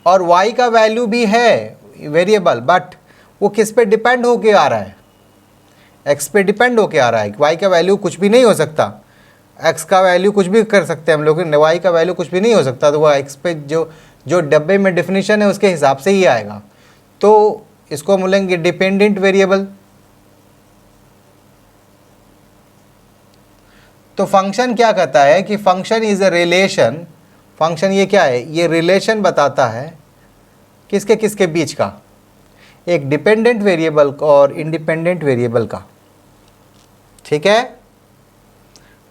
और y का वैल्यू भी है वेरिएबल, बट वो किस पे डिपेंड होके आ रहा है, x पे डिपेंड होके आ रहा है। y का वैल्यू कुछ भी नहीं हो सकता, x का वैल्यू कुछ भी कर सकते हैं हम लोग, y का वैल्यू कुछ भी नहीं हो सकता। तो वह x पे जो डब्बे में डिफिनीशन है उसके हिसाब से ही आएगा। तो इसको बोलेंगे डिपेंडेंट वेरिएबल। तो फंक्शन क्या कहता है कि function is a relation. Function ये क्या है, ये रिलेशन बताता है किसके किसके बीच का, एक डिपेंडेंट वेरिएबल और इंडिपेंडेंट वेरिएबल का, ठीक है।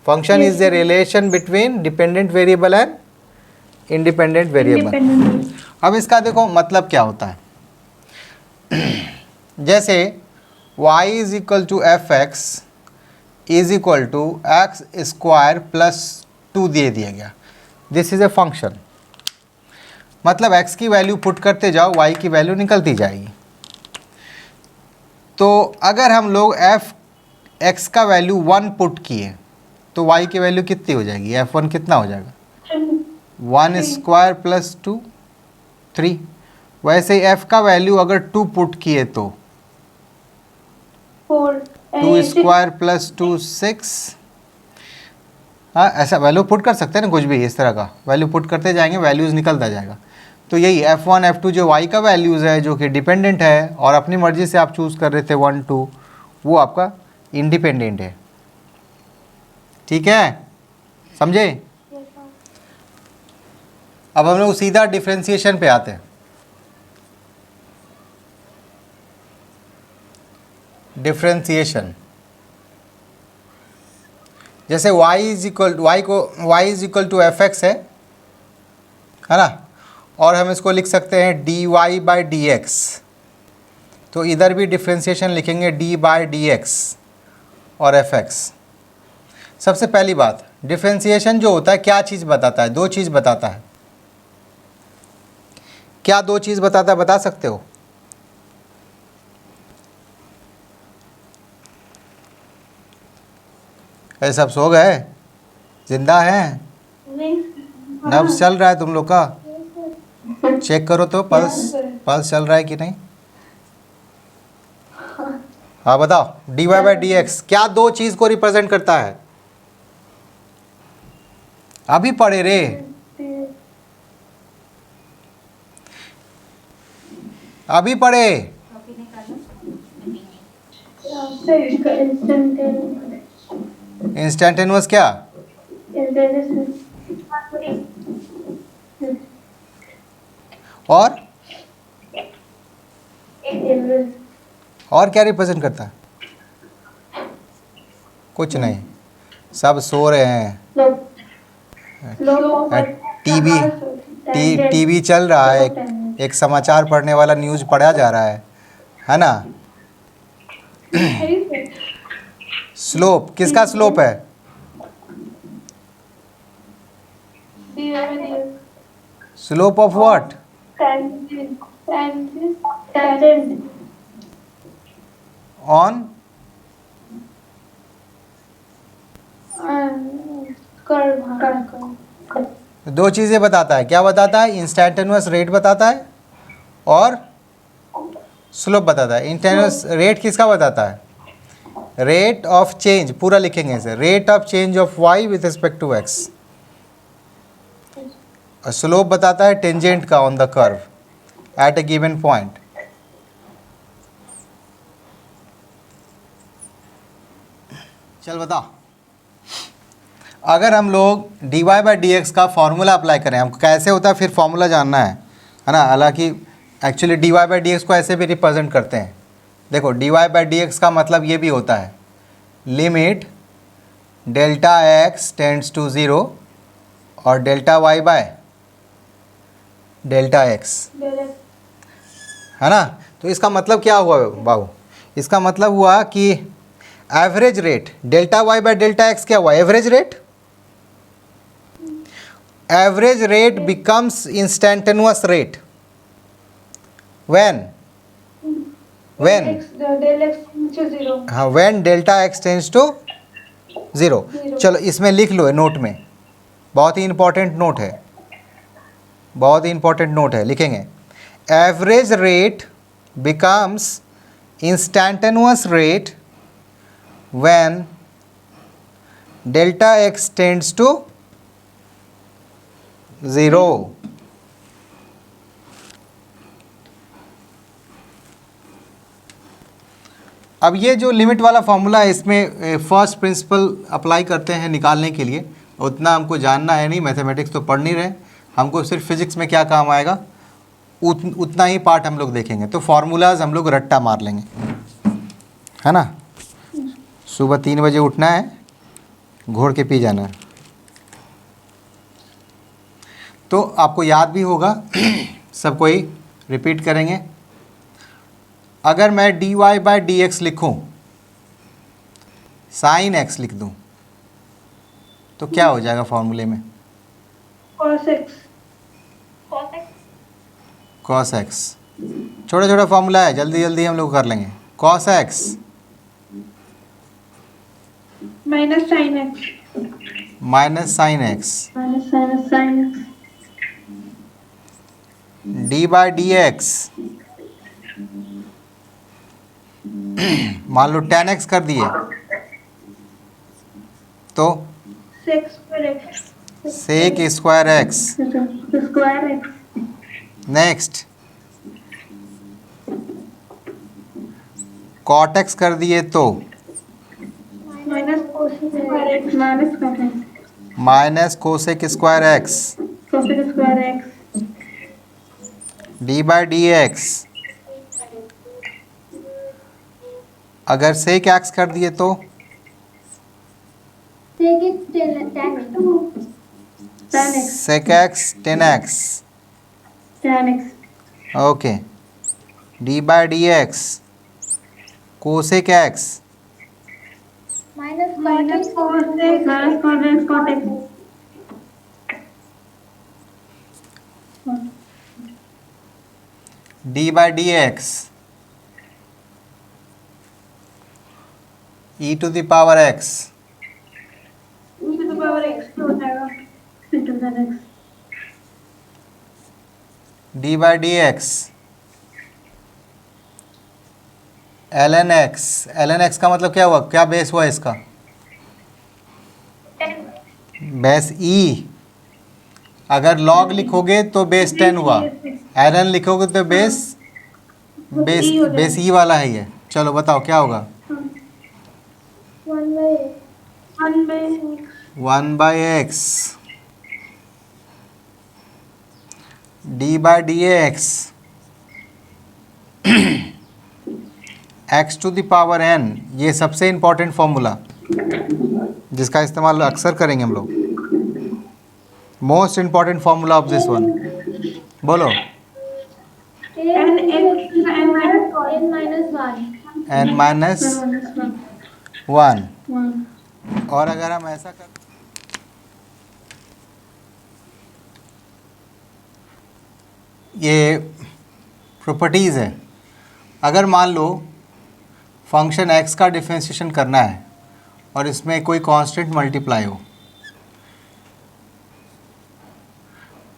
Function is a relation between dependent variable and independent variable. अब इसका देखो मतलब क्या होता है। जैसे y is equal to F x is equal to x square plus 2 दे दिया गया। दिस इज ए फंक्शन, मतलब x की वैल्यू पुट करते जाओ, y की वैल्यू निकलती जाएगी। तो अगर हम लोग x का वैल्यू 1 पुट किए तो y की वैल्यू कितनी हो जाएगी, f1 कितना हो जाएगा, 1 स्क्वायर प्लस 2 3। वैसे f का वैल्यू अगर 2 पुट किए तो 2 स्क्वायर प्लस 2 6। हाँ, ऐसा वैल्यू पुट कर सकते हैं ना, कुछ भी इस तरह का वैल्यू पुट करते जाएंगे, वैल्यूज़ निकलता जाएगा। तो यही f1 f2 जो y का वैल्यूज़ है जो कि डिपेंडेंट है और अपनी मर्ज़ी से आप चूज़ कर रहे थे 1 2, वो आपका इंडिपेंडेंट है, ठीक है, समझे। अब हम लोग सीधा डिफरेंशिएशन पे आते हैं। डिफरेंशिएशन, जैसे y is equal to F x है ना, और हम इसको लिख सकते हैं dy बाई डी एक्स। तो इधर भी डिफरेंशिएशन लिखेंगे d बाई डी एक्स और एफ एक्स। सबसे पहली बात, डिफरेंशिएशन जो होता है क्या चीज़ बताता है, दो चीज़ बताता है। क्या दो चीज़ बताता है, बता सकते हो। ये सब सो गए, जिंदा हैं, नब्ज चल रहा है तुम लोग का, चेक करो तो पल्स चल रहा है कि नहीं। हाँ बताओ, dy बाई डी एक्स क्या दो चीज़ को रिप्रेजेंट करता है, अभी पढ़े रे। अभी पढ़े, इंस्टेंटेनियस क्या, और क्या रिप्रेजेंट करता है, कुछ नहीं, सब सो रहे हैं। टीवी चल रहा है, एक समाचार पढ़ने वाला न्यूज़ पढ़ा जा रहा है ना। स्लोप, किसका स्लोप है, स्लोप ऑफ व्हाट, ऑन दो चीज़ें बताता है, क्या बताता है, इंस्टेंटेनियस रेट बताता है और स्लोप बताता है। इंस्टेंटेनियस रेट किसका बताता है, रेट ऑफ चेंज पूरा लिखेंगे इसे, rate of change of y with respect to x। Slope बताता है टेंजेंट का on the curve at a given point. चल बता, अगर हम लोग dy बाई डी एक्स का फॉर्मूला अप्लाई करें, हमको कैसे होता है फिर फॉर्मूला जानना है ना। हालांकि actually dy by d x को ऐसे भी रिप्रेजेंट करते हैं। देखो dy बाई डी एक्स का मतलब ये भी होता है limit delta x tends to 0 और delta y by delta x, है ना। तो इसका मतलब क्या हुआ बाबू, इसका मतलब हुआ कि average rate delta y by delta x क्या हुआ, average rate. Average rate becomes instantaneous rate when हाँ when delta x tends to 0। चलो इसमें लिख लो नोट में, बहुत ही इंपॉर्टेंट नोट है, बहुत ही इंपॉर्टेंट नोट है, लिखेंगे average rate becomes instantaneous rate when delta x tends to 0। अब ये जो लिमिट वाला फॉर्मूला है इसमें फर्स्ट प्रिंसिपल अप्लाई करते हैं निकालने के लिए। उतना हमको जानना है नहीं, मैथमेटिक्स तो पढ़ नहीं रहे, हमको सिर्फ फिजिक्स में क्या काम आएगा उतना ही पार्ट हम लोग देखेंगे। तो फार्मूलाज हम लोग रट्टा मार लेंगे, है ना। सुबह 3 बजे उठना है, घोड़ के पी जाना है। तो आपको याद भी होगा, सब कोई रिपीट करेंगे। अगर मैं dy बाई डी एक्स लिखूँ, साइन x लिख दूँ, तो क्या हो जाएगा फॉर्मूले में, cos x। छोटा छोटा फॉर्मूला है, जल्दी जल्दी हम लोग कर लेंगे। cos x minus sine x minus sine x d by d x मान लो tan x कर दिए तो sec square x. Next cot x कर दिए तो minus cosec square x d by d x. अगर सेक एक्स कर दिए तो sec x tan x. Okay, d by d x cosec x d by d x e to the power x d by d x L N x. L N x का मतलब क्या हुआ, क्या base हुआ इसका, base ई। अगर log लिखोगे तो बेस 10 हुआ, एल एन लिखोगे तो बेस ई वाला है ये। चलो बताओ क्या होगा, 1 by x d by d x x to the power n. ये सबसे इम्पॉर्टेंट फॉर्मूला जिसका इस्तेमाल अक्सर करेंगे हम लोग। Most important formula of this one, बोलो। n minus 1। और अगर हम ऐसा कर, ये प्रॉपर्टीज़ है। अगर मान लो फंक्शन x का डिफरेंशिएशन करना है और इसमें कोई कांस्टेंट मल्टीप्लाई हो,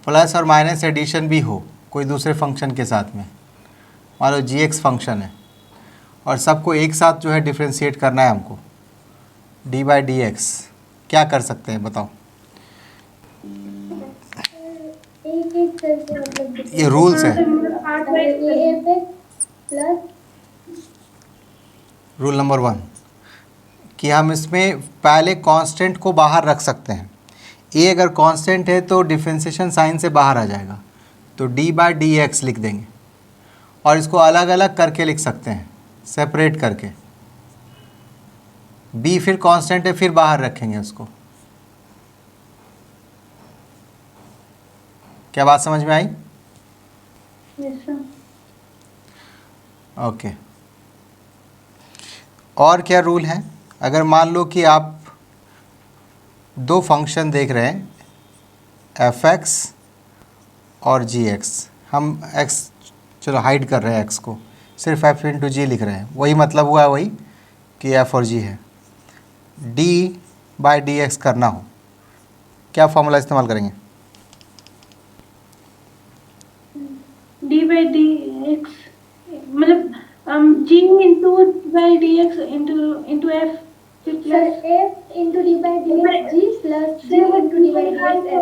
प्लस और माइनस एडिशन भी हो कोई दूसरे फंक्शन के साथ में, मान लो g(x) फंक्शन है और सबको एक साथ जो है डिफ्रेंशिएट करना है हमको। डी बाई डी एक्स क्या कर सकते हैं बताओ? एक एक करके मतलब ये रूल्स है। रूल नंबर 1 कि हम इसमें पहले कांस्टेंट को बाहर रख सकते हैं। ए अगर कांस्टेंट है तो डिफ्रेंशिएशन साइन से बाहर आ जाएगा, तो डी बाई डी एक्स लिख देंगे और इसको अलग अलग करके लिख सकते हैं, सेपरेट करके। बी फिर कांस्टेंट है, फिर बाहर रखेंगे उसको। क्या बात समझ में आई? ओके। और क्या रूल है? अगर मान लो कि आप दो फंक्शन देख रहे हैं एफ एक्स और जी एक्स, हम एक्स चलो हाइड कर रहे हैं, एक्स को सिर्फ एफ इंटू जी लिख रहे हैं, वही मतलब हुआ है वही कि एफ और जी है। डी बाई डी एक्स करना हो, क्या फॉर्मूला इस्तेमाल करेंगे? डी बाई डी एक्स मतलब g into by d x into f f into d by d x g plus c into d by d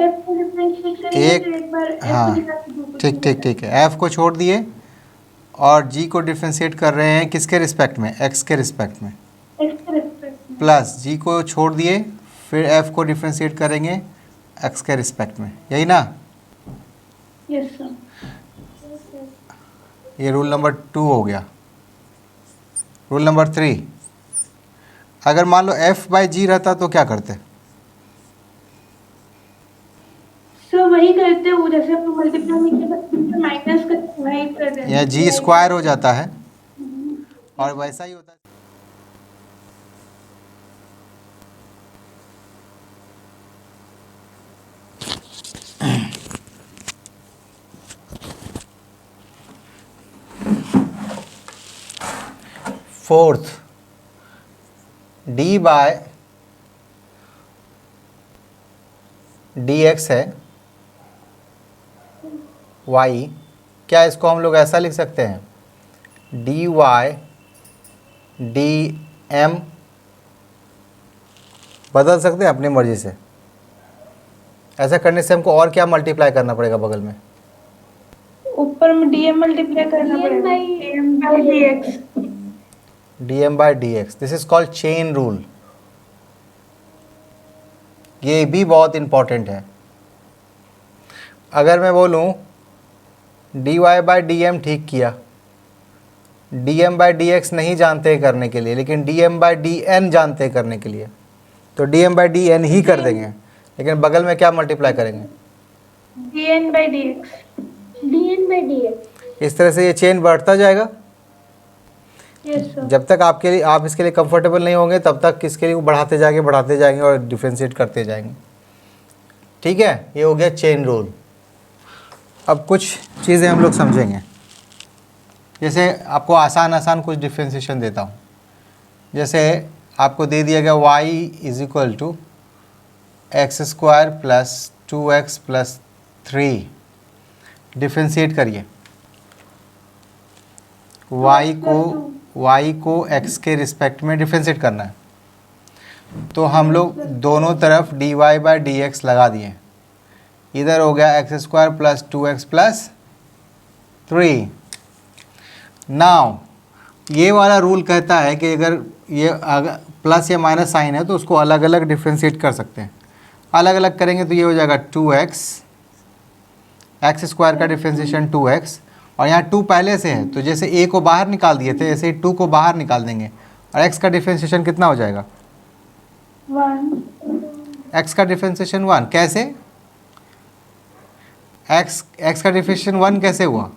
x. एक हाँ ठीक ठीक ठीक है, एफ को छोड़ दिए और जी को डिफ्रेंशिएट कर रहे हैं किसके रिस्पेक्ट में? एक्स के रिस्पेक्ट में। प्लस जी को छोड़ दिए, फिर एफ को डिफ्रेंशिएट करेंगे एक्स के रिस्पेक्ट में, यही ना? Yes sir. ये रूल नंबर 2 हो गया। रूल नंबर 3, अगर मान लो f बाई जी रहता तो क्या करते? सो वही करते हो जैसे हम मल्टीप्लाई माइनस कर डिवाइड कर देते हैं, यह जी स्क्वायर हो जाता है और वैसा ही होता है। Fourth, d by d x है वाई, क्या इसको हम लोग ऐसा लिख सकते हैं डी वाई डी एम? बदल सकते हैं अपनी मर्जी से। ऐसा करने से हमको और क्या मल्टीप्लाई करना पड़ेगा बगल में? ऊपर में डीएम मल्टीप्लाई करना पड़ेगा, dm by dx. dm by dx, this is called chain rule. ये भी बहुत इंपॉर्टेंट है। अगर मैं बोलूँ dy by dm ठीक किया, dm by dx नहीं जानते करने के लिए, लेकिन dm by dn जानते करने के लिए, तो dm by dn ही कर देंगे, लेकिन बगल में क्या मल्टीप्लाई करेंगे? dn by dx, dn by dx। इस तरह से ये चेन बढ़ता जाएगा। Yes sir. जब तक आप इसके लिए कंफर्टेबल नहीं होंगे तब तक इसके लिए बढ़ाते जाएंगे और डिफ्रेंशिएट करते जाएंगे। ठीक है, ये हो गया चेन रूल। अब कुछ चीज़ें हम लोग समझेंगे। जैसे आपको आसान कुछ डिफ्रेंशिएशन देता हूँ। जैसे आपको दे दिया गया y is equal to x square plus 2x plus 3, differentiate करिए। y को x के रिस्पेक्ट में डिफ्रेंशिएट करना है, तो हम लोग दोनों तरफ dy बाई डी एक्स लगा दिए। इधर हो गया x square plus 2x plus 3। Now ये वाला रूल कहता है कि अगर प्लस या माइनस साइन है तो उसको अलग अलग डिफ्रेंशिएट कर सकते हैं। अलग अलग करेंगे तो ये हो जाएगा 2x, एक्स स्क्वायर का डिफ्रेंशिएशन 2x, और यहाँ 2 पहले से है तो जैसे a को बाहर निकाल दिए थे ऐसे ही 2 को बाहर निकाल देंगे, और x का डिफ्रेंशिएशन कितना हो जाएगा? 1। x का डिफ्रेंशिएशन 1। कैसे? x का डिफ्रेंशिएशन 1 कैसे हुआ,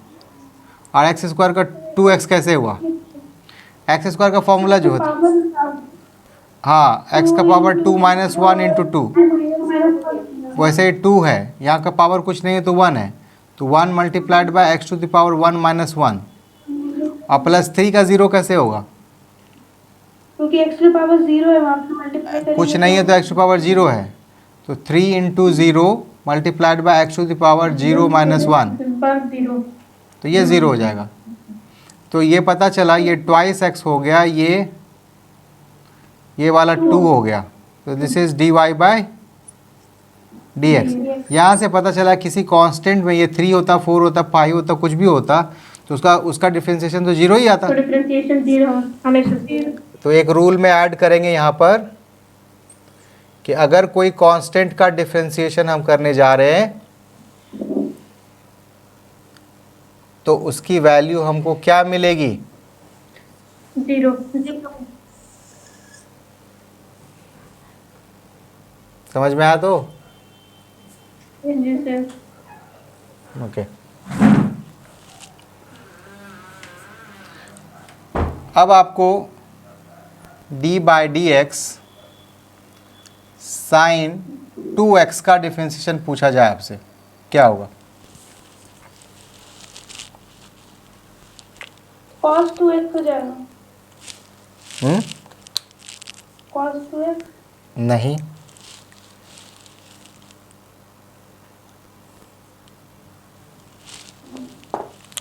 और एक्स स्क्वायर का 2x कैसे हुआ? एक्स स्क्वायर का फॉर्मूला जो होता है, हाँ, x का पावर 2 माइनस 1 इंटू 2, वैसे ही 2 है, यहाँ का पावर कुछ नहीं है तो 1 है, तो 1 multiplied by x to the power 1 minus 1, और प्लस 3 का 0 कैसे होगा? क्योंकि x टू पावर 0 है, वहाँ पे मल्टीप्लाई करेंगे कुछ नहीं है तो एक्स टू पावर 0 है, तो 3 into 0 multiplied by x to the power 0 minus 1, पर 0, तो ये 0 हो जाएगा। तो ये पता चला ये ट्वाइस एक्स हो गया, ये वाला 2 हो गया, तो this is dy by dx। यहाँ से पता चला किसी कांस्टेंट में ये 3 होता, 4 होता, 5 होता, कुछ भी होता, तो उसका डिफरेंशिएशन तो 0 ही आता। तो डिफरेंशिएशन 0 हमेशा 0। तो एक रूल में ऐड करेंगे यहाँ पर कि अगर कोई कांस्टेंट का डिफरेंशिएशन हम करने जा रहे हैं तो उसकी वैल्यू हमको क्या मिलेगी? 0। समझ में आया? तो जी सर। ओके। अब आपको d by d x sine 2x का डिफरेंशिएशन पूछा जाए आपसे, क्या होगा? cos 2x हो जाएगा। cos 2x नहीं,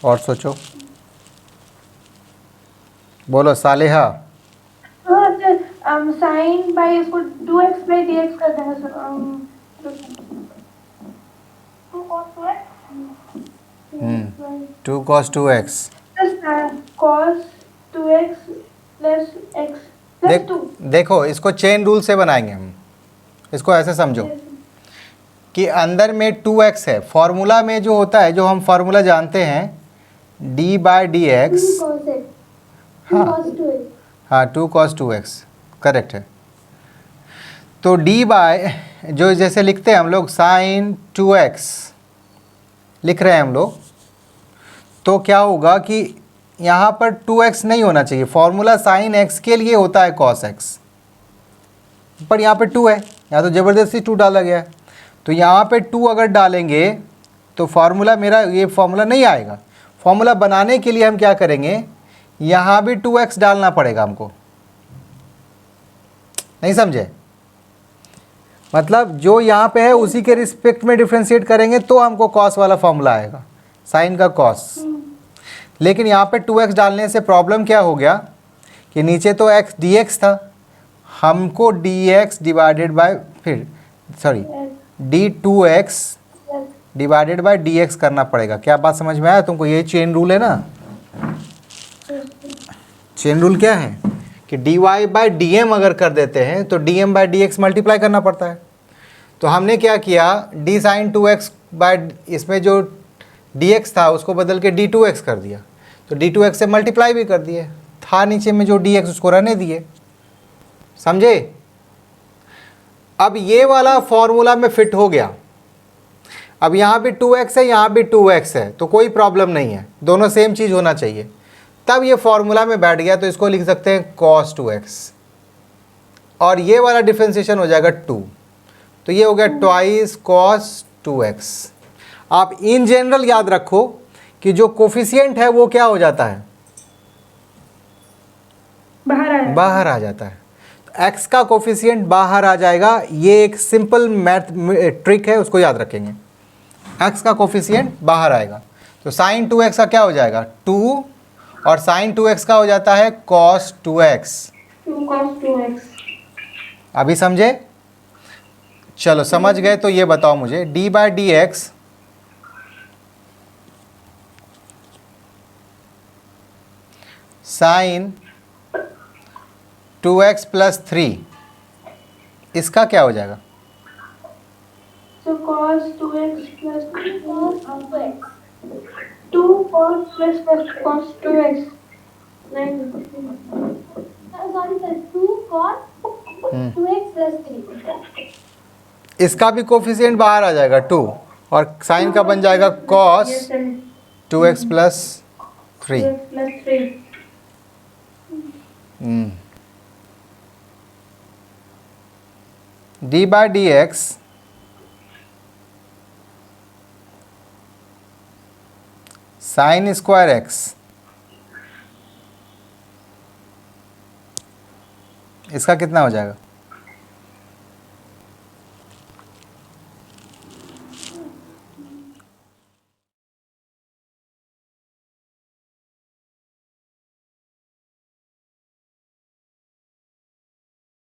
और सोचो, बोलो सालेहा। हाँ सर, साइन बाई इसको 2x बाई dx कर देंगे sir. 2 cos 2x 2 cos 2x। cos 2x plus x plus 2। देखो इसको चेन रूल से बनाएंगे हम, इसको ऐसे समझो कि अंदर में 2x है, फॉर्मूला में जो होता है, जो हम फॉर्मूला जानते हैं d बाई डी एक्स। हाँ 2 cos 2x करेक्ट है। तो d बाय जो जैसे लिखते हैं हम लोग साइन 2x लिख रहे हैं हम लोग, तो क्या होगा कि यहाँ पर 2x नहीं होना चाहिए, फॉर्मूला साइन x के लिए होता है cos x, पर यहाँ पे 2 है, यहाँ तो ज़बरदस्ती 2 डाला गया है। तो यहाँ पे 2 अगर डालेंगे तो फार्मूला मेरा ये फार्मूला नहीं आएगा। फार्मूला बनाने के लिए हम क्या करेंगे, यहाँ भी 2x डालना पड़ेगा हमको। नहीं समझे? मतलब जो यहाँ पे है उसी के रिस्पेक्ट में डिफ्रेंशिएट करेंगे तो हमको cos वाला फार्मूला आएगा, साइन का cos। लेकिन यहाँ पे 2x डालने से प्रॉब्लम क्या हो गया कि नीचे तो x dx था, हमको dx divided by d2x divided by dx करना पड़ेगा। क्या बात समझ में आया तुमको? ये चेन रूल है ना। चेन रूल क्या है कि dy बाय dm अगर कर देते हैं तो dm बाय dx मल्टीप्लाई करना पड़ता है। तो हमने क्या किया, d साइन 2x बाय इसमें जो dx था उसको बदल के d2x कर दिया, तो d2x से मल्टीप्लाई भी कर दिए, था नीचे में जो dx उसको रहने दिए। समझे? अब ये वाला फॉर्मूला में फिट हो गया। अब यहाँ भी 2x है, यहाँ भी 2x है, तो कोई प्रॉब्लम नहीं है, दोनों सेम चीज़ होना चाहिए। तब ये फॉर्मूला में बैठ गया, तो इसको लिख सकते हैं cos 2x, और ये वाला डिफरेंशिएशन हो जाएगा 2, तो ये हो गया ट्वाइस cos 2x। आप इन जनरल याद रखो कि जो कोफिशिएंट है वो क्या हो जाता है, बाहर आ जाता है। x का कोफिशिएंट बाहर आ जाएगा, ये एक सिंपल मैथ ट्रिक है, उसको याद रखेंगे। x का कोफिशिएंट बाहर आएगा, तो साइन 2x का क्या हो जाएगा 2, और साइन 2x का हो जाता है cos 2x। अभी समझे? चलो समझ गए तो ये बताओ मुझे, d by d x sine 2x plus 3, इसका क्या हो जाएगा? So cos 2x plus 2 cos plus cos 2x. Sorry sir, 2 cos 2x plus 3. इसका भी कोफिशिएंट बाहर आ जाएगा 2, और साइन का बन जाएगा cos 2x plus 3। d by d x sine square x, इसका कितना हो जाएगा?